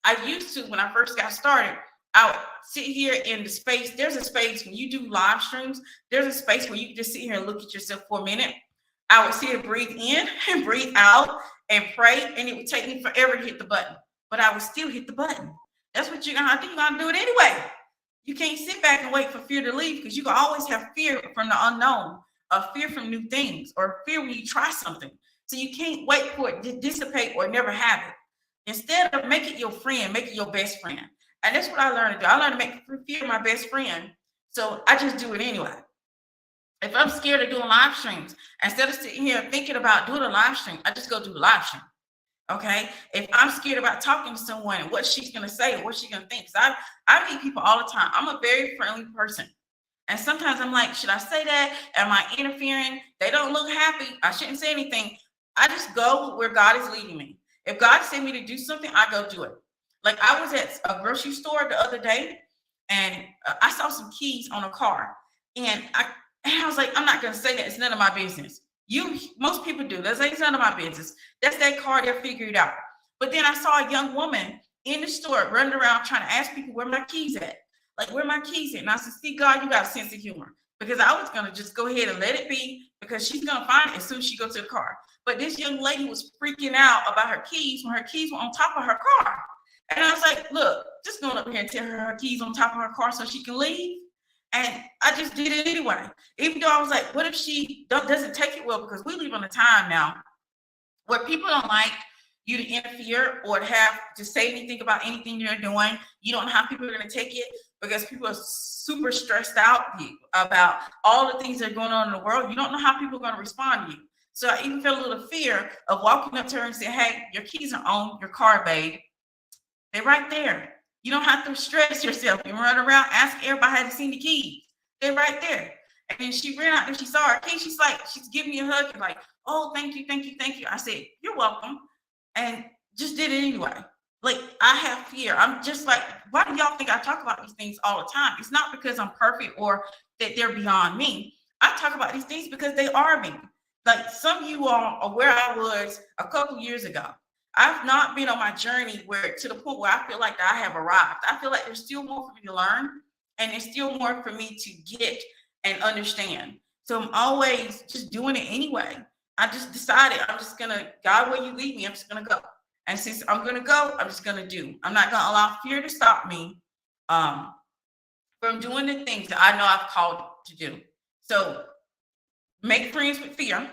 I used to, when I first got started, I would sit here in the space. There's a space when you do live streams. There's a space where you can just sit here and look at yourself for a minute. I would sit and breathe in and breathe out and pray, and it would take me forever to hit the button. But I would still hit the button. That's what you're going to do. You're going to do it anyway. You can't sit back and wait for fear to leave, because you can always have fear from the unknown, or fear from new things, or fear when you try something. So you can't wait for it to dissipate or never have it. Instead of make it your friend, make it your best friend. And that's what I learned to do. I learned to make fear my best friend. So I just do it anyway. If I'm scared of doing live streams, instead of sitting here thinking about doing a live stream, I just go do a live stream. Okay. If I'm scared about talking to someone and what she's going to say or what she's going to think, because I meet people all the time. I'm a very friendly person. And sometimes I'm like, should I say that? Am I interfering? They don't look happy. I shouldn't say anything. I just go where God is leading me. If God sent me to do something, I go do it. Like I was at a grocery store the other day, and I saw some keys on a car. And I was like, I'm not going to say that. It's none of my business. Most people do. That's like, it's none of my business. That's that car. They'll figure it out. But then I saw a young woman in the store running around trying to ask people where my keys at. Like, where my keys at? And I said, see, God, you got a sense of humor. Because I was going to just go ahead and let it be, because she's going to find it as soon as she goes to the car. But this young lady was freaking out about her keys when her keys were on top of her car. And I was like, look, just going up here and tell her keys on top of her car so she can leave. And I just did it anyway. Even though I was like, what if she doesn't take it well? Because we live on a time now where people don't like you to interfere or to say anything about anything you're doing. You don't know how people are going to take it, because people are super stressed out about all the things that are going on in the world. You don't know how people are going to respond to you. So I even feel a little fear of walking up to her and saying, hey, your keys are on your car, babe. They're right there. You don't have to stress yourself and run around, ask everybody how to see the keys. They're right there. And then she ran out and she saw her keys. She's giving me a hug and like, oh, thank you, thank you, thank you. I said, you're welcome. And just did it anyway. Like, I have fear. I'm just like, why do y'all think I talk about these things all the time? It's not because I'm perfect or that they're beyond me. I talk about these things because they are me. Like, some of you all are where I was a couple years ago. I've not been on my journey to the point where I feel like I have arrived. I feel like there's still more for me to learn, and there's still more for me to get and understand. So I'm always just doing it anyway. I just decided I'm just gonna, God, where you lead me, I'm just gonna go. And since I'm gonna go, I'm just gonna do. I'm not gonna allow fear to stop me from doing the things that I know I've called to do. So make friends with fear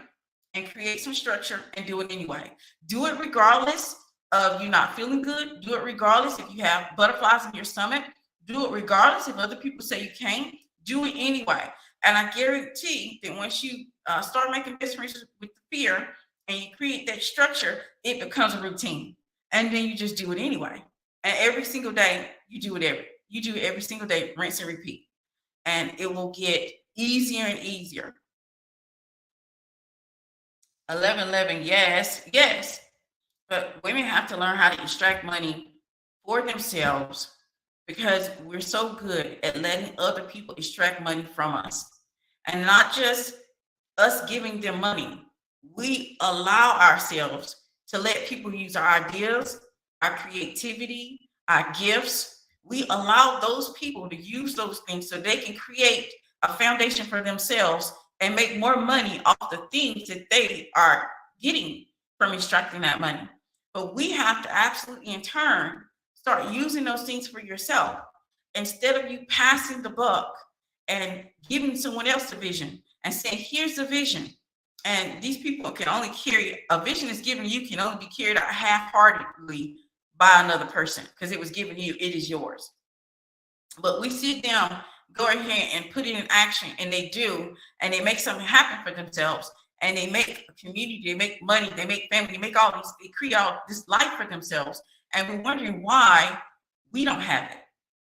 and create some structure and do it anyway. Do it regardless of you not feeling good. Do it regardless if you have butterflies in your stomach. Do it regardless if other people say you can't. Do it anyway. And I guarantee that once you start making best friends with the fear and you create that structure, it becomes a routine. And then you just do it anyway. And every single day, you do it every single day, rinse and repeat. And it will get easier and easier. 1111, yes. But women have to learn how to extract money for themselves, because we're so good at letting other people extract money from us. And not just us giving them money. We allow ourselves to let people use our ideas, our creativity, our gifts. We allow those people to use those things so they can create a foundation for themselves and make more money off the things that they are getting from extracting that money. But we have to absolutely, in turn, start using those things for yourself. Instead of you passing the buck and giving someone else a vision and saying, here's the vision. And these people can only carry, a vision is given you, can only be carried out half-heartedly by another person, because it was given you, it is yours. But we see them go ahead and put it in action, and they do, and they make something happen for themselves, and they make a community, they make money, they make family, they make all these, they create all this life for themselves. And we're wondering why we don't have it.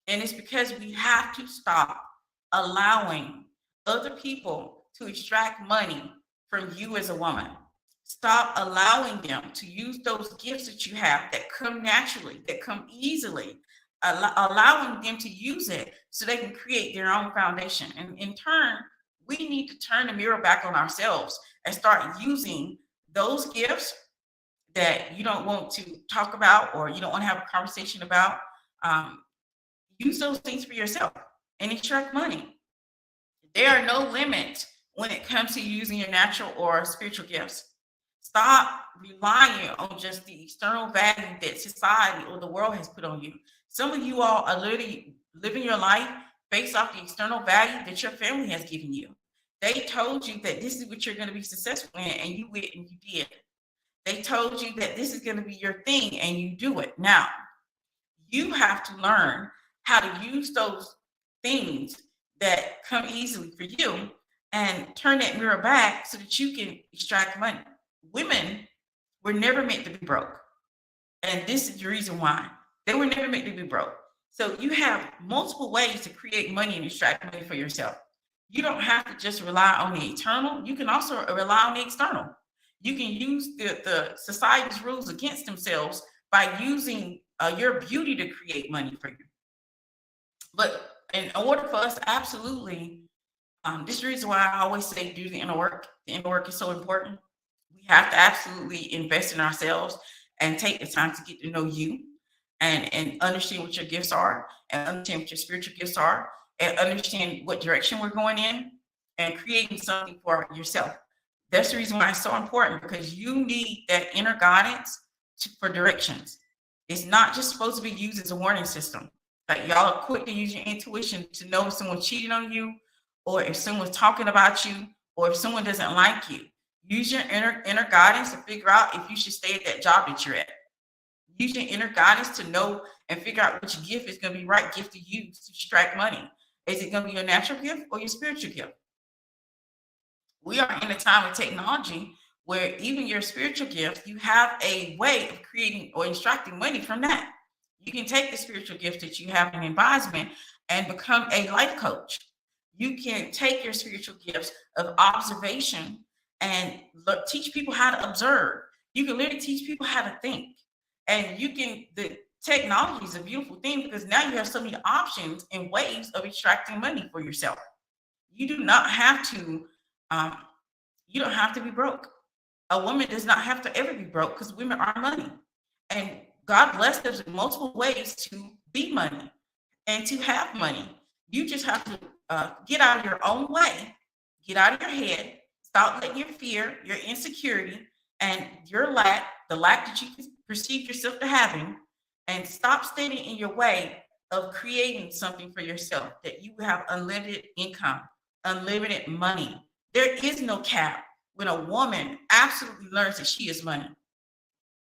And it's because we have to stop allowing other people to extract money from you as a woman. Stop allowing them to use those gifts that you have that come naturally, that come easily, allowing them to use it so they can create their own foundation. And in turn, we need to turn the mirror back on ourselves and start using those gifts that you don't want to talk about or you don't want to have a conversation about. Use those things for yourself and extract money. There are no limits when it comes to using your natural or spiritual gifts. Stop relying on just the external value that society or the world has put on you. Some of you all are literally living your life based off the external value that your family has given you. They told you that this is what you're going to be successful in, and you went and you did. They told you that this is going to be your thing, and you do it. Now, you have to learn how to use those things that come easily for you and turn that mirror back so that you can extract money. Women were never meant to be broke. And this is the reason why. They were never meant to be broke. So you have multiple ways to create money and extract money for yourself. You don't have to just rely on the eternal. You can also rely on the external. You can use the society's rules against themselves by using your beauty to create money for you. But in order for us to absolutely, this is the reason why I always say do the inner work. The inner work is so important. We have to absolutely invest in ourselves and take the time to get to know you and understand what your gifts are and understand what your spiritual gifts are and understand what direction we're going in and creating something for yourself. That's the reason why it's so important, because you need that inner guidance for directions. It's not just supposed to be used as a warning system. Like, y'all are quick to use your intuition to know if someone's cheating on you or if someone's talking about you or if someone doesn't like you. Use your inner guidance to figure out if you should stay at that job that you're at. Use your inner guidance to know and figure out which gift is going to be right gift to use to extract money. Is it going to be your natural gift or your spiritual gift? We are in a time of technology where even your spiritual gift, you have a way of creating or extracting money from that. You can take the spiritual gift that you have in advisement and become a life coach. You can take your spiritual gifts of observation and teach people how to observe. You can literally teach people how to think. And the technology is a beautiful thing because now you have so many options and ways of extracting money for yourself. You do not have to um, you don't have to be broke. A woman does not have to ever be broke because women are money. And God blessed us in multiple ways to be money and to have money. You just have to get out of your own way, get out of your head, stop letting your fear, your insecurity, and your lack, the lack that you perceive yourself to having, and stop standing in your way of creating something for yourself that you have unlimited income, unlimited money. There is no cap when a woman absolutely learns that she is money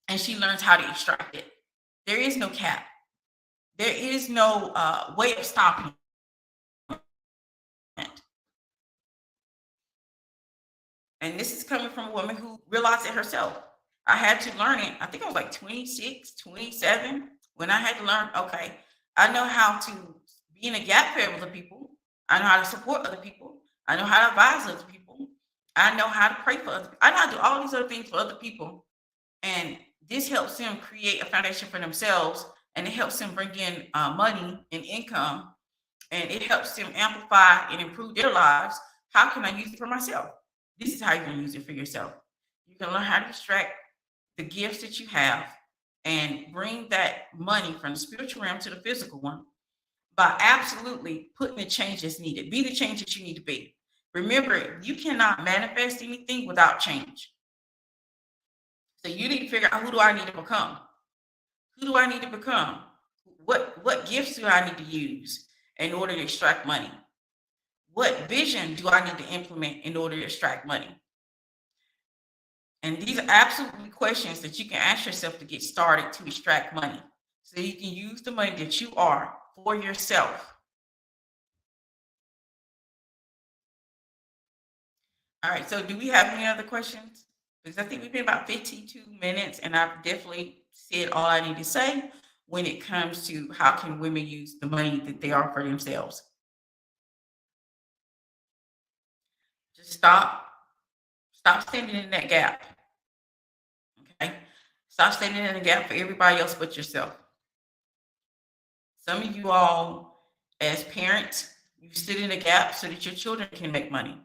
and she learns how to extract it. There is no cap. There is no way of stopping it. And this is coming from a woman who realized it herself. I had to learn it. I think I was like 26, 27 when I had to learn, okay, I know how to be in a gap for other people. I know how to support other people. I know how to advise other people. I know how to pray for other people. I know how to do all these other things for other people. And this helps them create a foundation for themselves, and it helps them bring in money and income, and it helps them amplify and improve their lives. How can I use it for myself? This is how you can use it for yourself. You can learn how to extract the gifts that you have and bring that money from the spiritual realm to the physical one by absolutely putting the change that's needed. Be the change that you need to be. Remember, you cannot manifest anything without change. So you need to figure out, who do I need to become? Who do I need to become? What gifts do I need to use in order to extract money? What vision do I need to implement in order to extract money? And these are absolutely questions that you can ask yourself to get started to extract money. So you can use the money that you are for yourself. All right, so do we have any other questions? Because I think we've been about 52 minutes, and I've definitely said all I need to say when it comes to how can women use the money that they are for themselves. Just stop standing in that gap. Okay, stop standing in the gap for everybody else but yourself. Some of you all, as parents, you stood in the gap so that your children can make money.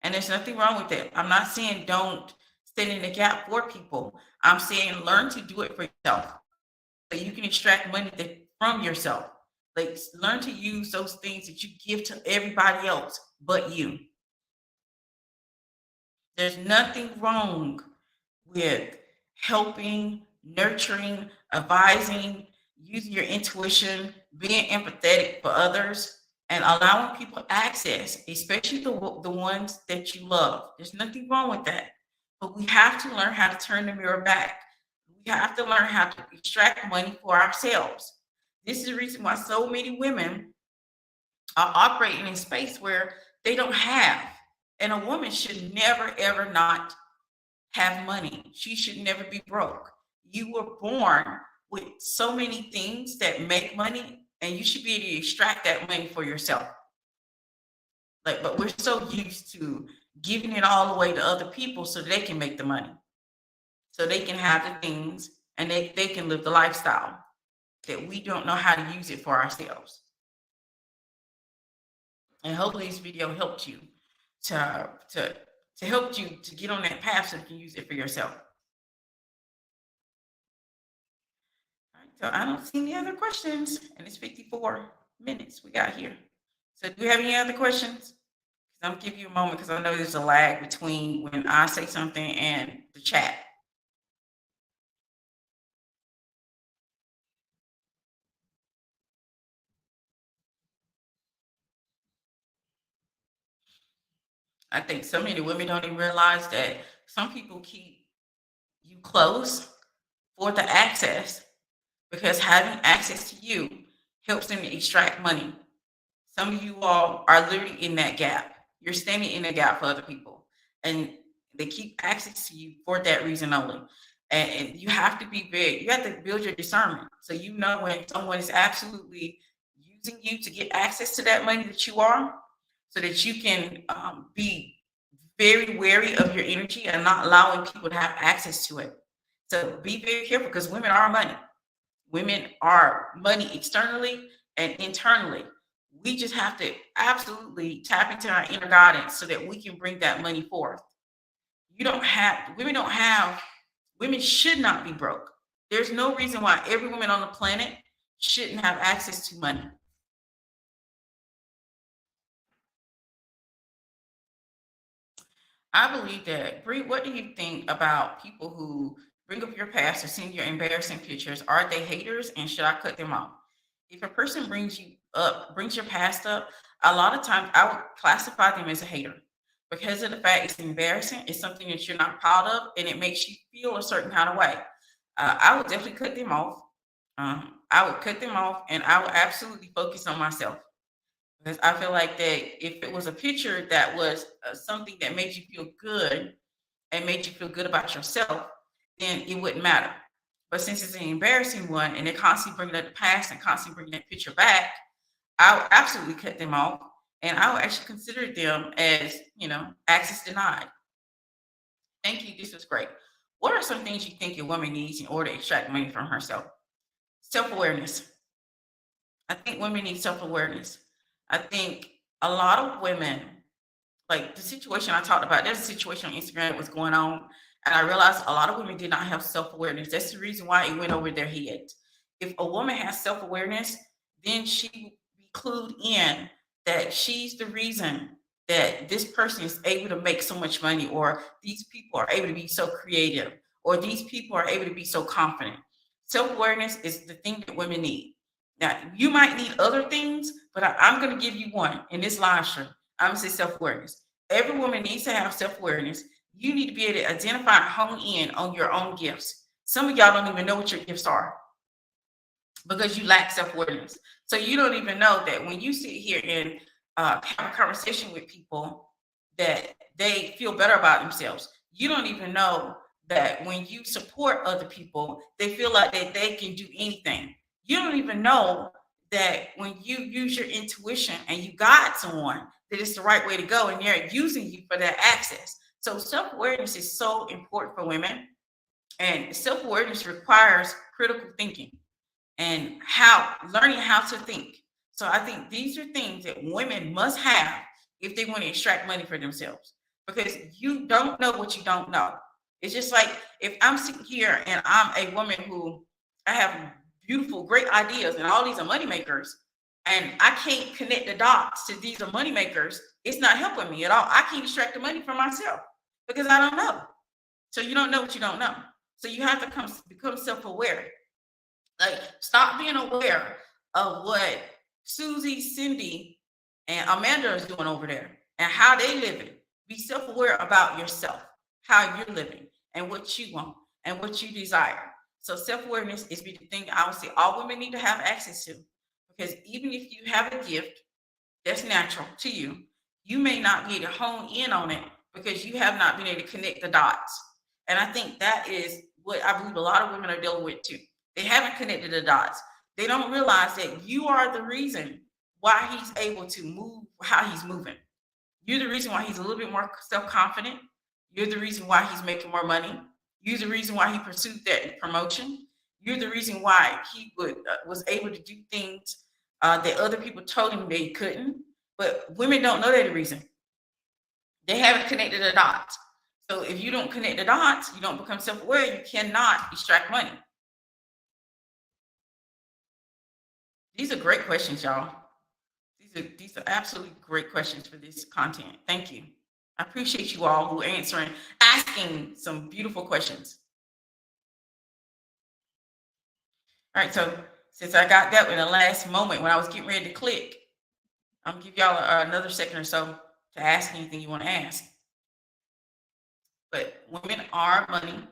And there's nothing wrong with that. I'm not saying don't stand in the gap for people. I'm saying learn to do it for yourself. So you can extract money from yourself. Like, learn to use those things that you give to everybody else but you. There's nothing wrong with helping, nurturing, advising, using your intuition, being empathetic for others, and allowing people access, especially the ones that you love. There's nothing wrong with that. But we have to learn how to turn the mirror back. We have to learn how to extract money for ourselves. This is the reason why so many women are operating in space where they don't have. And a woman should never, ever not have money. She should never be broke. You were born with so many things that make money, and you should be able to extract that money for yourself. But we're so used to giving it all away to other people so they can make the money, so they can have the things, and they can live the lifestyle, that we don't know how to use it for ourselves. And hopefully this video helped you to help you to get on that path so you can use it for yourself. All right, so I don't see any other questions, and it's 54 minutes we got here. So do we have any other questions? I'm gonna give you a moment because I know there's a lag between when I say something and the chat. I think so many women don't even realize that some people keep you close for the access. because having access to you helps them to extract money. Some of you all are literally in that gap. You're standing in a gap for other people, and they keep access to you for that reason only. And you have to be very, you have to build your discernment. So you know when someone is absolutely using you to get access to that money that you are, so that you can be very wary of your energy and not allowing people to have access to it. So be very careful because women are money. Women are money externally and internally. We just have to absolutely tap into our inner guidance so that we can bring that money forth. Women don't have, women should not be broke. There's no reason why every woman on the planet shouldn't have access to money. I believe that. Bree, what do you think about people who bring up your past or send your embarrassing pictures? Are they haters and should I cut them off? If a person brings your past up, a lot of times I would classify them as a hater because of the fact it's embarrassing. It's something that you're not proud of and it makes you feel a certain kind of way. I would definitely cut them off. I would cut them off and I would absolutely focus on myself. Because I feel like that if it was a picture that was something that made you feel good and made you feel good about yourself, then it wouldn't matter. But since it's an embarrassing one and they're constantly bringing up the past and constantly bringing that picture back, I would absolutely cut them off. And I would actually consider them as, access denied. Thank you. This was great. What are some things you think a woman needs in order to extract money from herself? Self awareness. I think women need self awareness. I think a lot of women, like the situation I talked about, there's a situation on Instagram that was going on, and I realized a lot of women did not have self awareness. That's the reason why it went over their head. If a woman has self awareness, then she will be clued in that she's the reason that this person is able to make so much money, or these people are able to be so creative, or these people are able to be so confident. Self awareness is the thing that women need. Now, you might need other things, but I'm going to give you one in this live stream. I'm going to say self awareness. Every woman needs to have self awareness. You need to be able to identify and hone in on your own gifts. Some of y'all don't even know what your gifts are because you lack self awareness. So you don't even know that when you sit here and have a conversation with people that they feel better about themselves. You don't even know that when you support other people, they feel like that they can do anything. You don't even know that when you use your intuition and you guide someone, that it's the right way to go and they're using you for that access. So self-awareness is so important for women, and self-awareness requires critical thinking and learning how to think. So I think these are things that women must have if they want to extract money for themselves, because you don't know what you don't know. It's just like if I'm sitting here and I'm a woman who I have beautiful, great ideas, and all these are money makers, and I can't connect the dots to these are money makers, it's not helping me at all. I can't extract the money from myself because I don't know. So you don't know what you don't know. So you have to become self-aware. Like, stop being aware of what Susie, Cindy, and Amanda is doing over there and how they living. Be self-aware about yourself, how you're living, and what you want and what you desire. So self-awareness is the thing I would say all women need to have access to. Because even if you have a gift that's natural to you, you may not be able to hone in on it because you have not been able to connect the dots. And I think that is what I believe a lot of women are dealing with too. They haven't connected the dots. They don't realize that you are the reason why he's able to move how he's moving. You're the reason why he's a little bit more self-confident. You're the reason why he's making more money. You're the reason why he pursued that promotion. You're the reason why he was able to do things that other people told him they couldn't. But women don't know that the reason. They haven't connected the dots. So if you don't connect the dots, you don't become self-aware, you cannot extract money. These are great questions, y'all. These are absolutely great questions for this content. Thank you. I appreciate you all who are asking some beautiful questions. All right, so since I got that in the last moment when I was getting ready to click, I'm gonna give y'all another second or so to ask anything you want to ask. But women are money.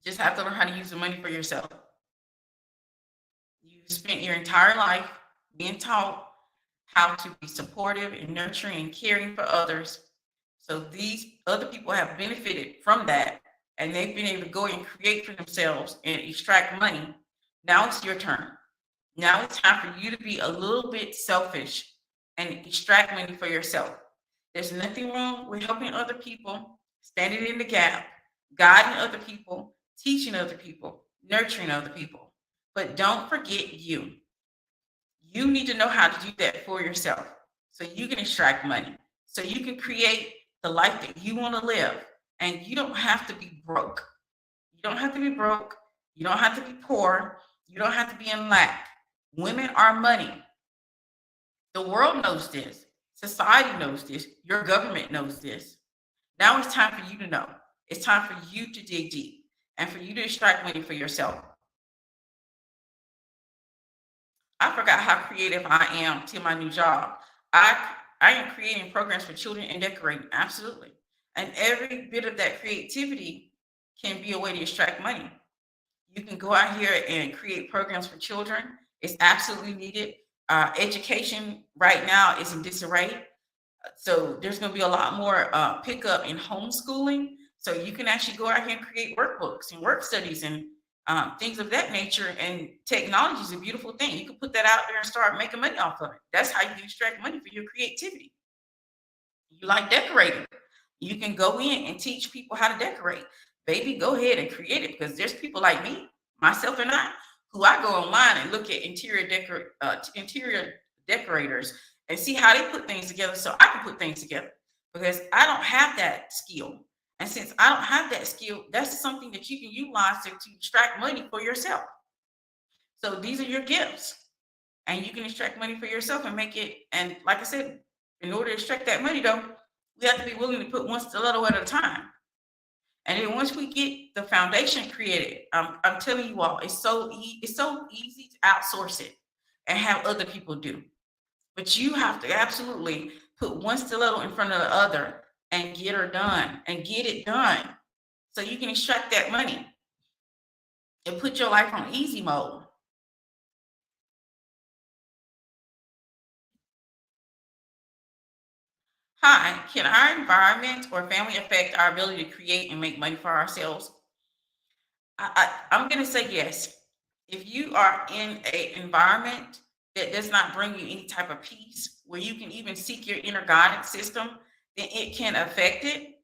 Just have to learn how to use the money for yourself. You spent your entire life being taught how to be supportive and nurturing and caring for others. So these other people have benefited from that, and they've been able to go and create for themselves and extract money. Now it's your turn. Now it's time for you to be a little bit selfish and extract money for yourself. There's nothing wrong with helping other people, standing in the gap, guiding other people, teaching other people, nurturing other people. But don't forget you. You need to know how to do that for yourself so you can extract money, so you can create the life that you want to live. And you don't have to be broke. You don't have to be broke. You don't have to be poor. You don't have to be in lack. Women are money. The world knows this. Society knows this. Your government knows this. Now it's time for you to know. It's time for you to dig deep and for you to extract money for yourself. I forgot how creative I am to my new job. I am creating programs for children and decorating. Absolutely. And every bit of that creativity can be a way to extract money. You can go out here and create programs for children. It's absolutely needed. Education right now is in disarray. So there's going to be a lot more pickup in homeschooling. So you can actually go out here and create workbooks and work studies and things of that nature. And technology is a beautiful thing. You can put that out there and start making money off of it. That's how you can extract money for your creativity. You like decorating. You can go in and teach people how to decorate. Baby, go ahead and create it because there's people like me, myself and who I go online and look at interior decorators and see how they put things together so I can put things together because I don't have that skill. And since I don't have that skill, that's something that you can utilize to extract money for yourself. So these are your gifts. And you can extract money for yourself and make it. And like I said, in order to extract that money, though, we have to be willing to put one stiletto at a time. And then once we get the foundation created, I'm telling you all, it's so easy to outsource it and have other people do. But you have to absolutely put one stiletto in front of the other and get her done and get it done so you can extract that money and put your life on easy mode. Hi, can our environment or family affect our ability to create and make money for ourselves? I'm going to say yes. If you are in an environment that does not bring you any type of peace, where you can even seek your inner guidance system, then it can affect it.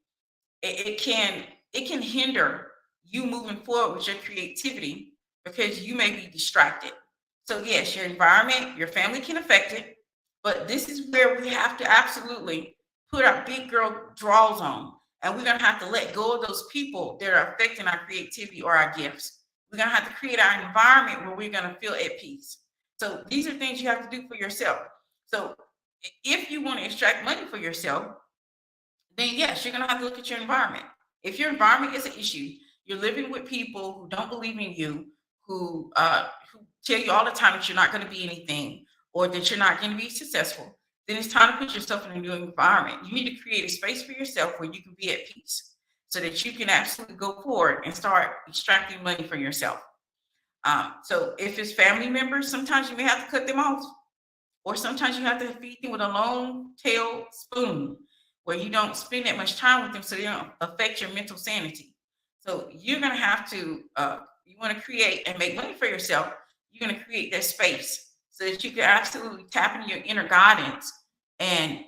It can hinder you moving forward with your creativity because you may be distracted. So yes, your environment, your family can affect it, but this is where we have to absolutely put our big girl draws on. And we're going to have to let go of those people that are affecting our creativity or our gifts. We're going to have to create our environment where we're going to feel at peace. So these are things you have to do for yourself. So if you want to extract money for yourself, then yes, you're going to have to look at your environment. If your environment is an issue, you're living with people who don't believe in you, who tell you all the time that you're not going to be anything or that you're not going to be successful, then it's time to put yourself in a new environment. You need to create a space for yourself where you can be at peace so that you can absolutely go forward and start extracting money for yourself. So if it's family members, sometimes you may have to cut them off, or sometimes you have to feed them with a long tail spoon where you don't spend that much time with them so they don't affect your mental sanity. So you're going to have to, you want to create and make money for yourself. You're going to create that space so that you can absolutely tap into your inner guidance and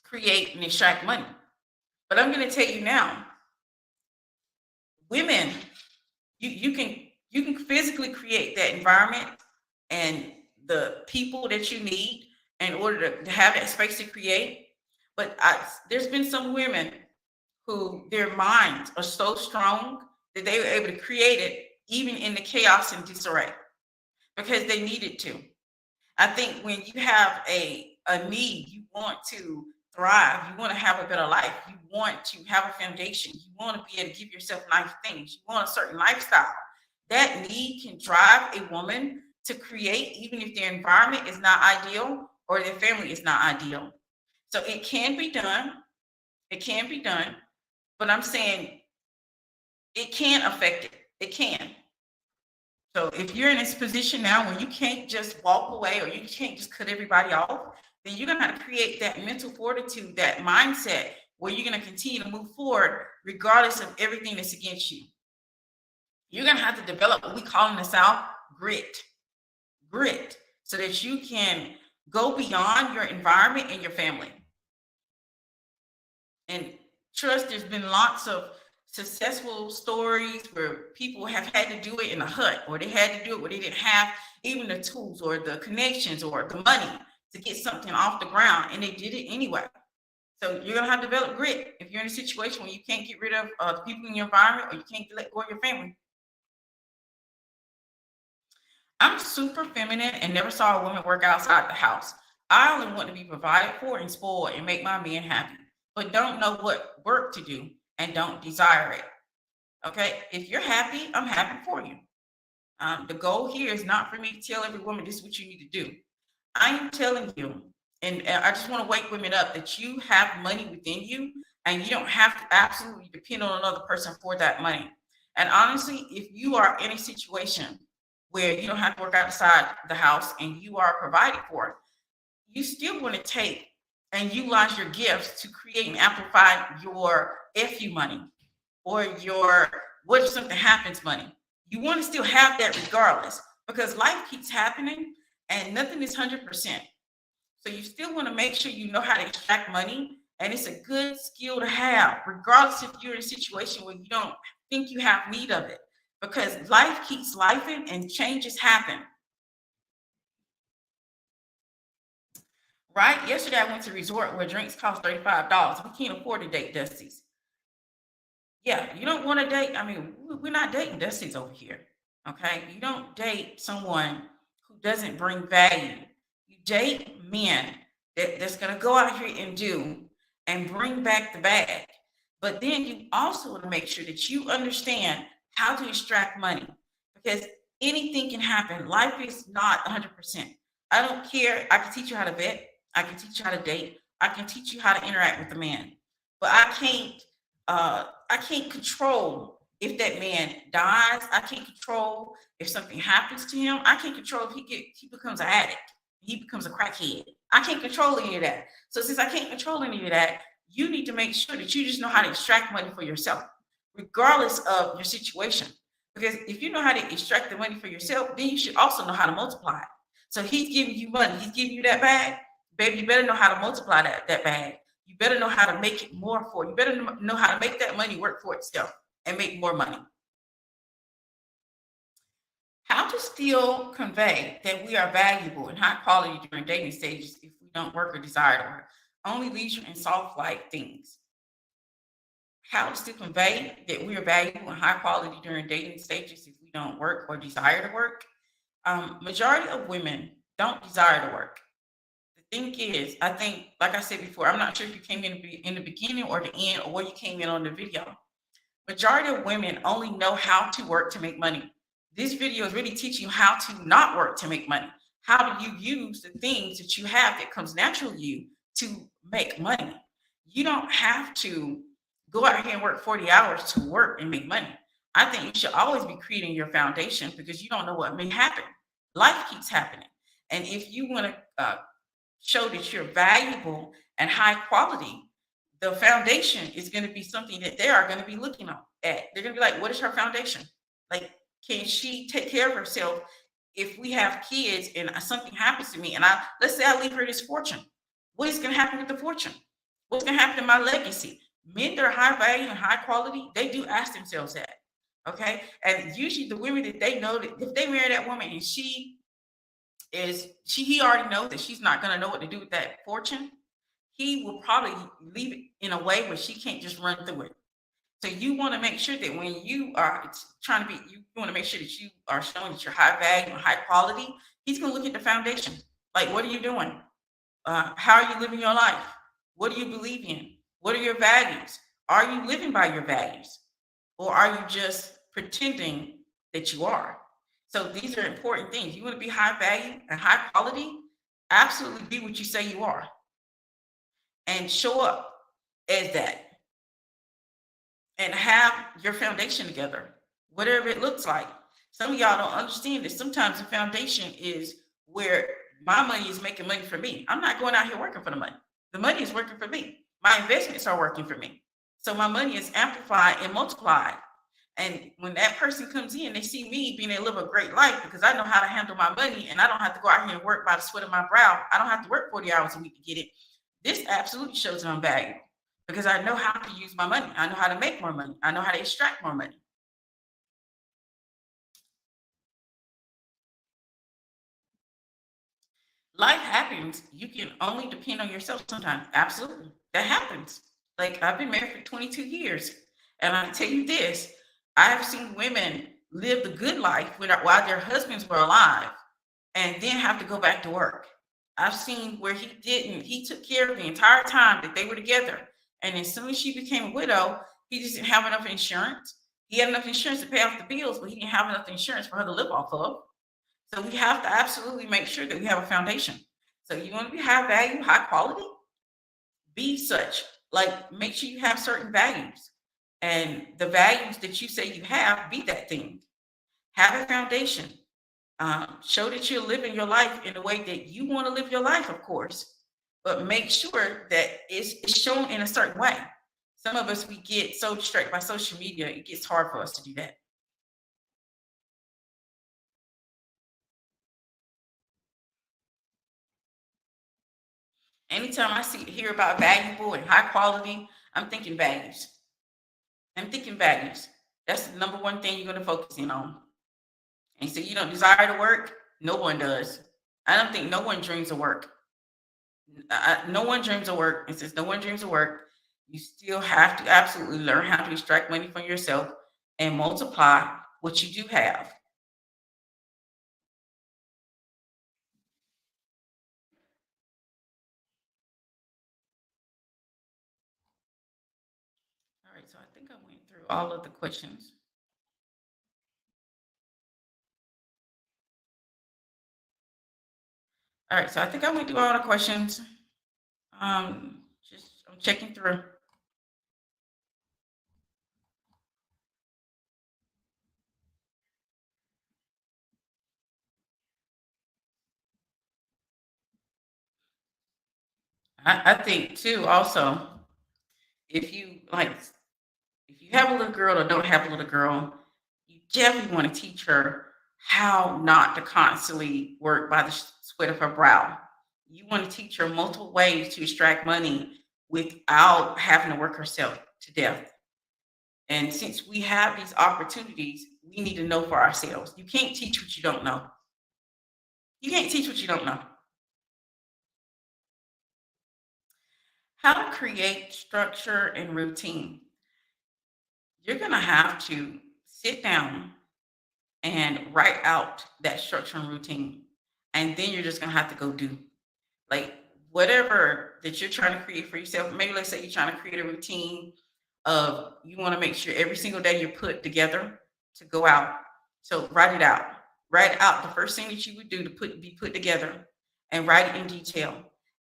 create and extract money. But I'm going to tell you now, women, you can physically create that environment and the people that you need in order to have that space to create. But there's been some women who their minds are so strong that they were able to create it even in the chaos and disarray because they needed to. I think when you have a need, you want to thrive, you want to have a better life, you want to have a foundation, you want to be able to give yourself nice things, you want a certain lifestyle. That need can drive a woman to create, even if their environment is not ideal or their family is not ideal. So it can be done. It can be done. But I'm saying It can affect it. It can. So if you're in this position now where you can't just walk away or you can't just cut everybody off, then you're going to have to create that mental fortitude, that mindset where you're going to continue to move forward regardless of everything that's against you. You're going to have to develop what we call in the South grit, so that you can go beyond your environment and your family. And trust, there's been lots of successful stories where people have had to do it in a hut, or they had to do it where they didn't have even the tools or the connections or the money to get something off the ground, and they did it anyway. So you're gonna have to develop grit if you're in a situation where you can't get rid of the people in your environment, or you can't let go of your family. I'm super feminine and never saw a woman work outside the house. I only want to be provided for and spoiled and make my men happy, but don't know what work to do and don't desire it. Okay, if you're happy, I'm happy for you. The goal here is not for me to tell every woman this is what you need to do. I am telling you, and I just want to wake women up that you have money within you, and you don't have to absolutely depend on another person for that money. And honestly, if you are in a situation where you don't have to work outside the house and you are provided for, you still want to take and utilize your gifts to create and amplify your FU money, or your what if something happens money. You want to still have that regardless, because life keeps happening and nothing is 100%. So you still want to make sure you know how to extract money, and it's a good skill to have, regardless if you're in a situation where you don't think you have need of it, because life keeps lifing and changes happen. Right? Yesterday I went to a resort where drinks cost $35. We can't afford to date Dusties. Yeah, you don't want to date. I mean, we're not dating Dusties over here. Okay. You don't date someone who doesn't bring value. You date men that's going to go out here and do and bring back the bag. But then you also want to make sure that you understand how to extract money, because anything can happen. Life is not 100%. I don't care. I can teach you how to vet. I can teach you how to date. I can teach you how to interact with the man. But I can't control if that man dies. I can't control if something happens to him. I can't control if he becomes an addict. He becomes a crackhead. I can't control any of that. So since I can't control any of that, you need to make sure that you just know how to extract money for yourself, regardless of your situation. Because if you know how to extract the money for yourself, then you should also know how to multiply it. So he's giving you money. He's giving you that bag. Baby, you better know how to multiply that bag. You better know how to make it more for you. You better know how to make that money work for itself and make more money. How to still convey that we are valuable and high quality during dating stages if we don't work or desire to work. Only leisure and soft light things. How to still convey that we are valuable and high quality during dating stages if we don't work or desire to work. Majority of women don't desire to work. The thing is, I think, like I said before, I'm not sure if you came in the beginning or the end, or where you came in on the video. Majority of women only know how to work to make money. This video is really teaching you how to not work to make money. How do you use the things that you have that comes naturally to you to make money? You don't have to go out here and work 40 hours to work and make money. I think you should always be creating your foundation, because you don't know what may happen. Life keeps happening. And if you want to show that you're valuable and high quality, the foundation is going to be something that they are going to be looking at. They're going to be like, what is her foundation? Like, can she take care of herself if we have kids and something happens to me? And let's say I leave her this fortune. What is going to happen with the fortune? What's going to happen to my legacy? Men that are high value and high quality, they do ask themselves that. Okay. And usually the women that they know that if they marry that woman and he already knows that she's not going to know what to do with that fortune, he will probably leave it in a way where she can't just run through it. So you want to make sure that when you are trying to be, you want to make sure that you are showing that you're high value and high quality. He's going to look at the foundation. Like, what are you doing? How are you living your life? What do you believe in? What are your values? Are you living by your values? Or are you just pretending that you are? So these are important things. You want to be high value and high quality? Absolutely be what you say you are. And show up as that. and have your foundation together, whatever it looks like. Some of y'all don't understand this. Sometimes the foundation is where my money is making money for me. I'm not going out here working for the money. The money is working for me. My investments are working for me. So my money is amplified and multiplied. And when that person comes in, they see me being able to live a great life because I know how to handle my money and I don't have to go out here and work by the sweat of my brow. I don't have to work 40 hours a week to get it. This absolutely shows that I'm valuable because I know how to use my money. I know how to make more money. I know how to extract more money. Life happens. You can only depend on yourself sometimes. Absolutely. That happens. Like I've been married for 22 years. And I tell you this, I have seen women live the good life while their husbands were alive and then have to go back to work. I've seen where he took care of the entire time that they were together. And as soon as she became a widow, he just didn't have enough insurance. He had enough insurance to pay off the bills, but he didn't have enough insurance for her to live off of. So we have to absolutely make sure that we have a foundation. So you want to be high value, high quality, be such. Like make sure you have certain values. And the values that you say you have, be that thing. Have a foundation. Show that you're living your life in the way that you want to live your life, of course, but make sure that it's shown in a certain way. Some of us, we get so distracted by social media, it gets hard for us to do that. Anytime I hear about valuable and high quality, I'm thinking values. I'm thinking values. That's the number one thing you're going to focus in on. And so you don't desire to work? No one does. I don't think no one dreams of work. No one dreams of work. And since no one dreams of work, you still have to absolutely learn how to extract money from yourself and multiply what you do have. All right, so I think I went through all of the questions. All right, so I think I went through all the questions. Just I'm checking through. I think too, also, if you like, if you have a little girl or don't have a little girl, you definitely want to teach her how not to constantly work by the sweat of her brow. You want to teach her multiple ways to extract money without having to work herself to death. And since we have these opportunities, we need to know for ourselves. You can't teach what you don't know. You can't teach what you don't know. How to create structure and routine. You're going to have to sit down and write out that structure and routine. And then you're just going to have to go do. Like whatever that you're trying to create for yourself. Maybe let's say you're trying to create a routine of you want to make sure every single day you're put together to go out. So write it out. Write out the first thing that you would do to be put together and write it in detail.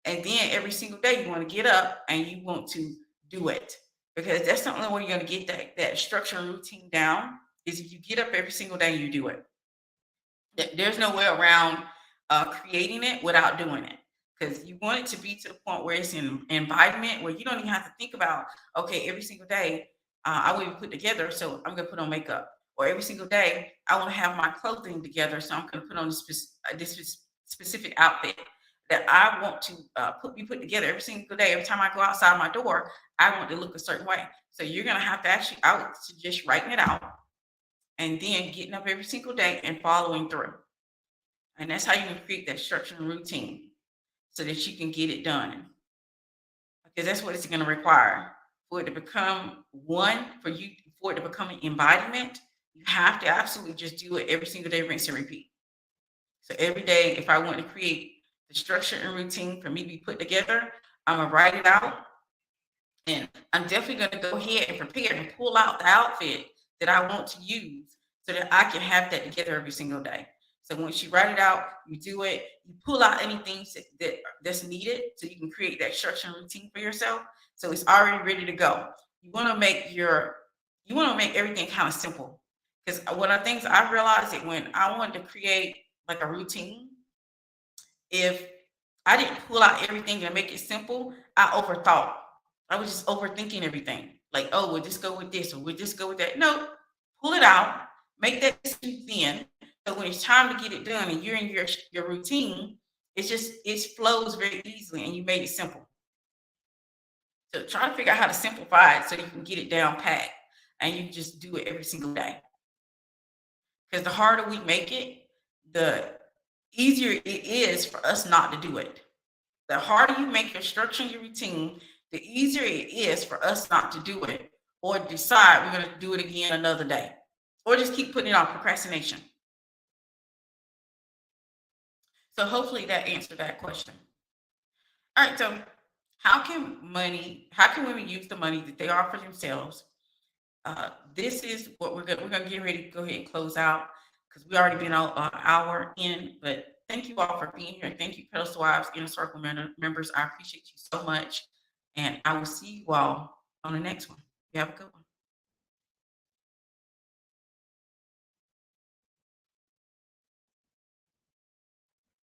And then every single day you want to get up and you want to do it. Because that's the only way you're going to get that structure and routine down is if you get up every single day and you do it. There's no way around creating it without doing it because you want it to be to the point where it's in embodiment where you don't even have to think about, okay, every single day I want to put together, so I'm going to put on makeup. Or every single day I want to have my clothing together, so I'm going to put on this specific outfit that I want to be put together every single day. Every time I go outside my door, I want to look a certain way. So you're going to have to actually, I would suggest writing it out and then getting up every single day and following through. And that's how you can create that structure and routine so that you can get it done. Because that's what it's going to require. For it to become one, for it to become an embodiment, you have to absolutely just do it every single day, rinse and repeat. So every day, if I want to create the structure and routine for me to be put together, I'm going to write it out. And I'm definitely going to go ahead and prepare and pull out the outfit that I want to use so that I can have that together every single day. So once you write it out, you do it, you pull out anything that's needed so you can create that structure and routine for yourself. So it's already ready to go. You want to make your You want to make everything kind of simple. Because one of the things I realized that when I wanted to create like a routine, if I didn't pull out everything and make it simple, I overthought. I was just overthinking everything. Like, oh, we'll just go with this or we'll just go with that. No, pull it out, make that decision then. So when it's time to get it done and you're in your routine, it flows very easily and you made it simple. So try to figure out how to simplify it so you can get it down pat and you just do it every single day. Because the harder we make it, the easier it is for us not to do it. The harder you make your structure and your routine, the easier it is for us not to do it or decide we're going to do it again another day or just keep putting it on procrastination. So hopefully that answered that question. All right, so how can women use the money that they offer themselves? This is what we're gonna get ready to go ahead and close out because we already been an hour in. But thank you all for being here. Thank you, Pedestal Wives, Inner Circle members. I appreciate you so much, and I will see you all on the next one. You have a good one.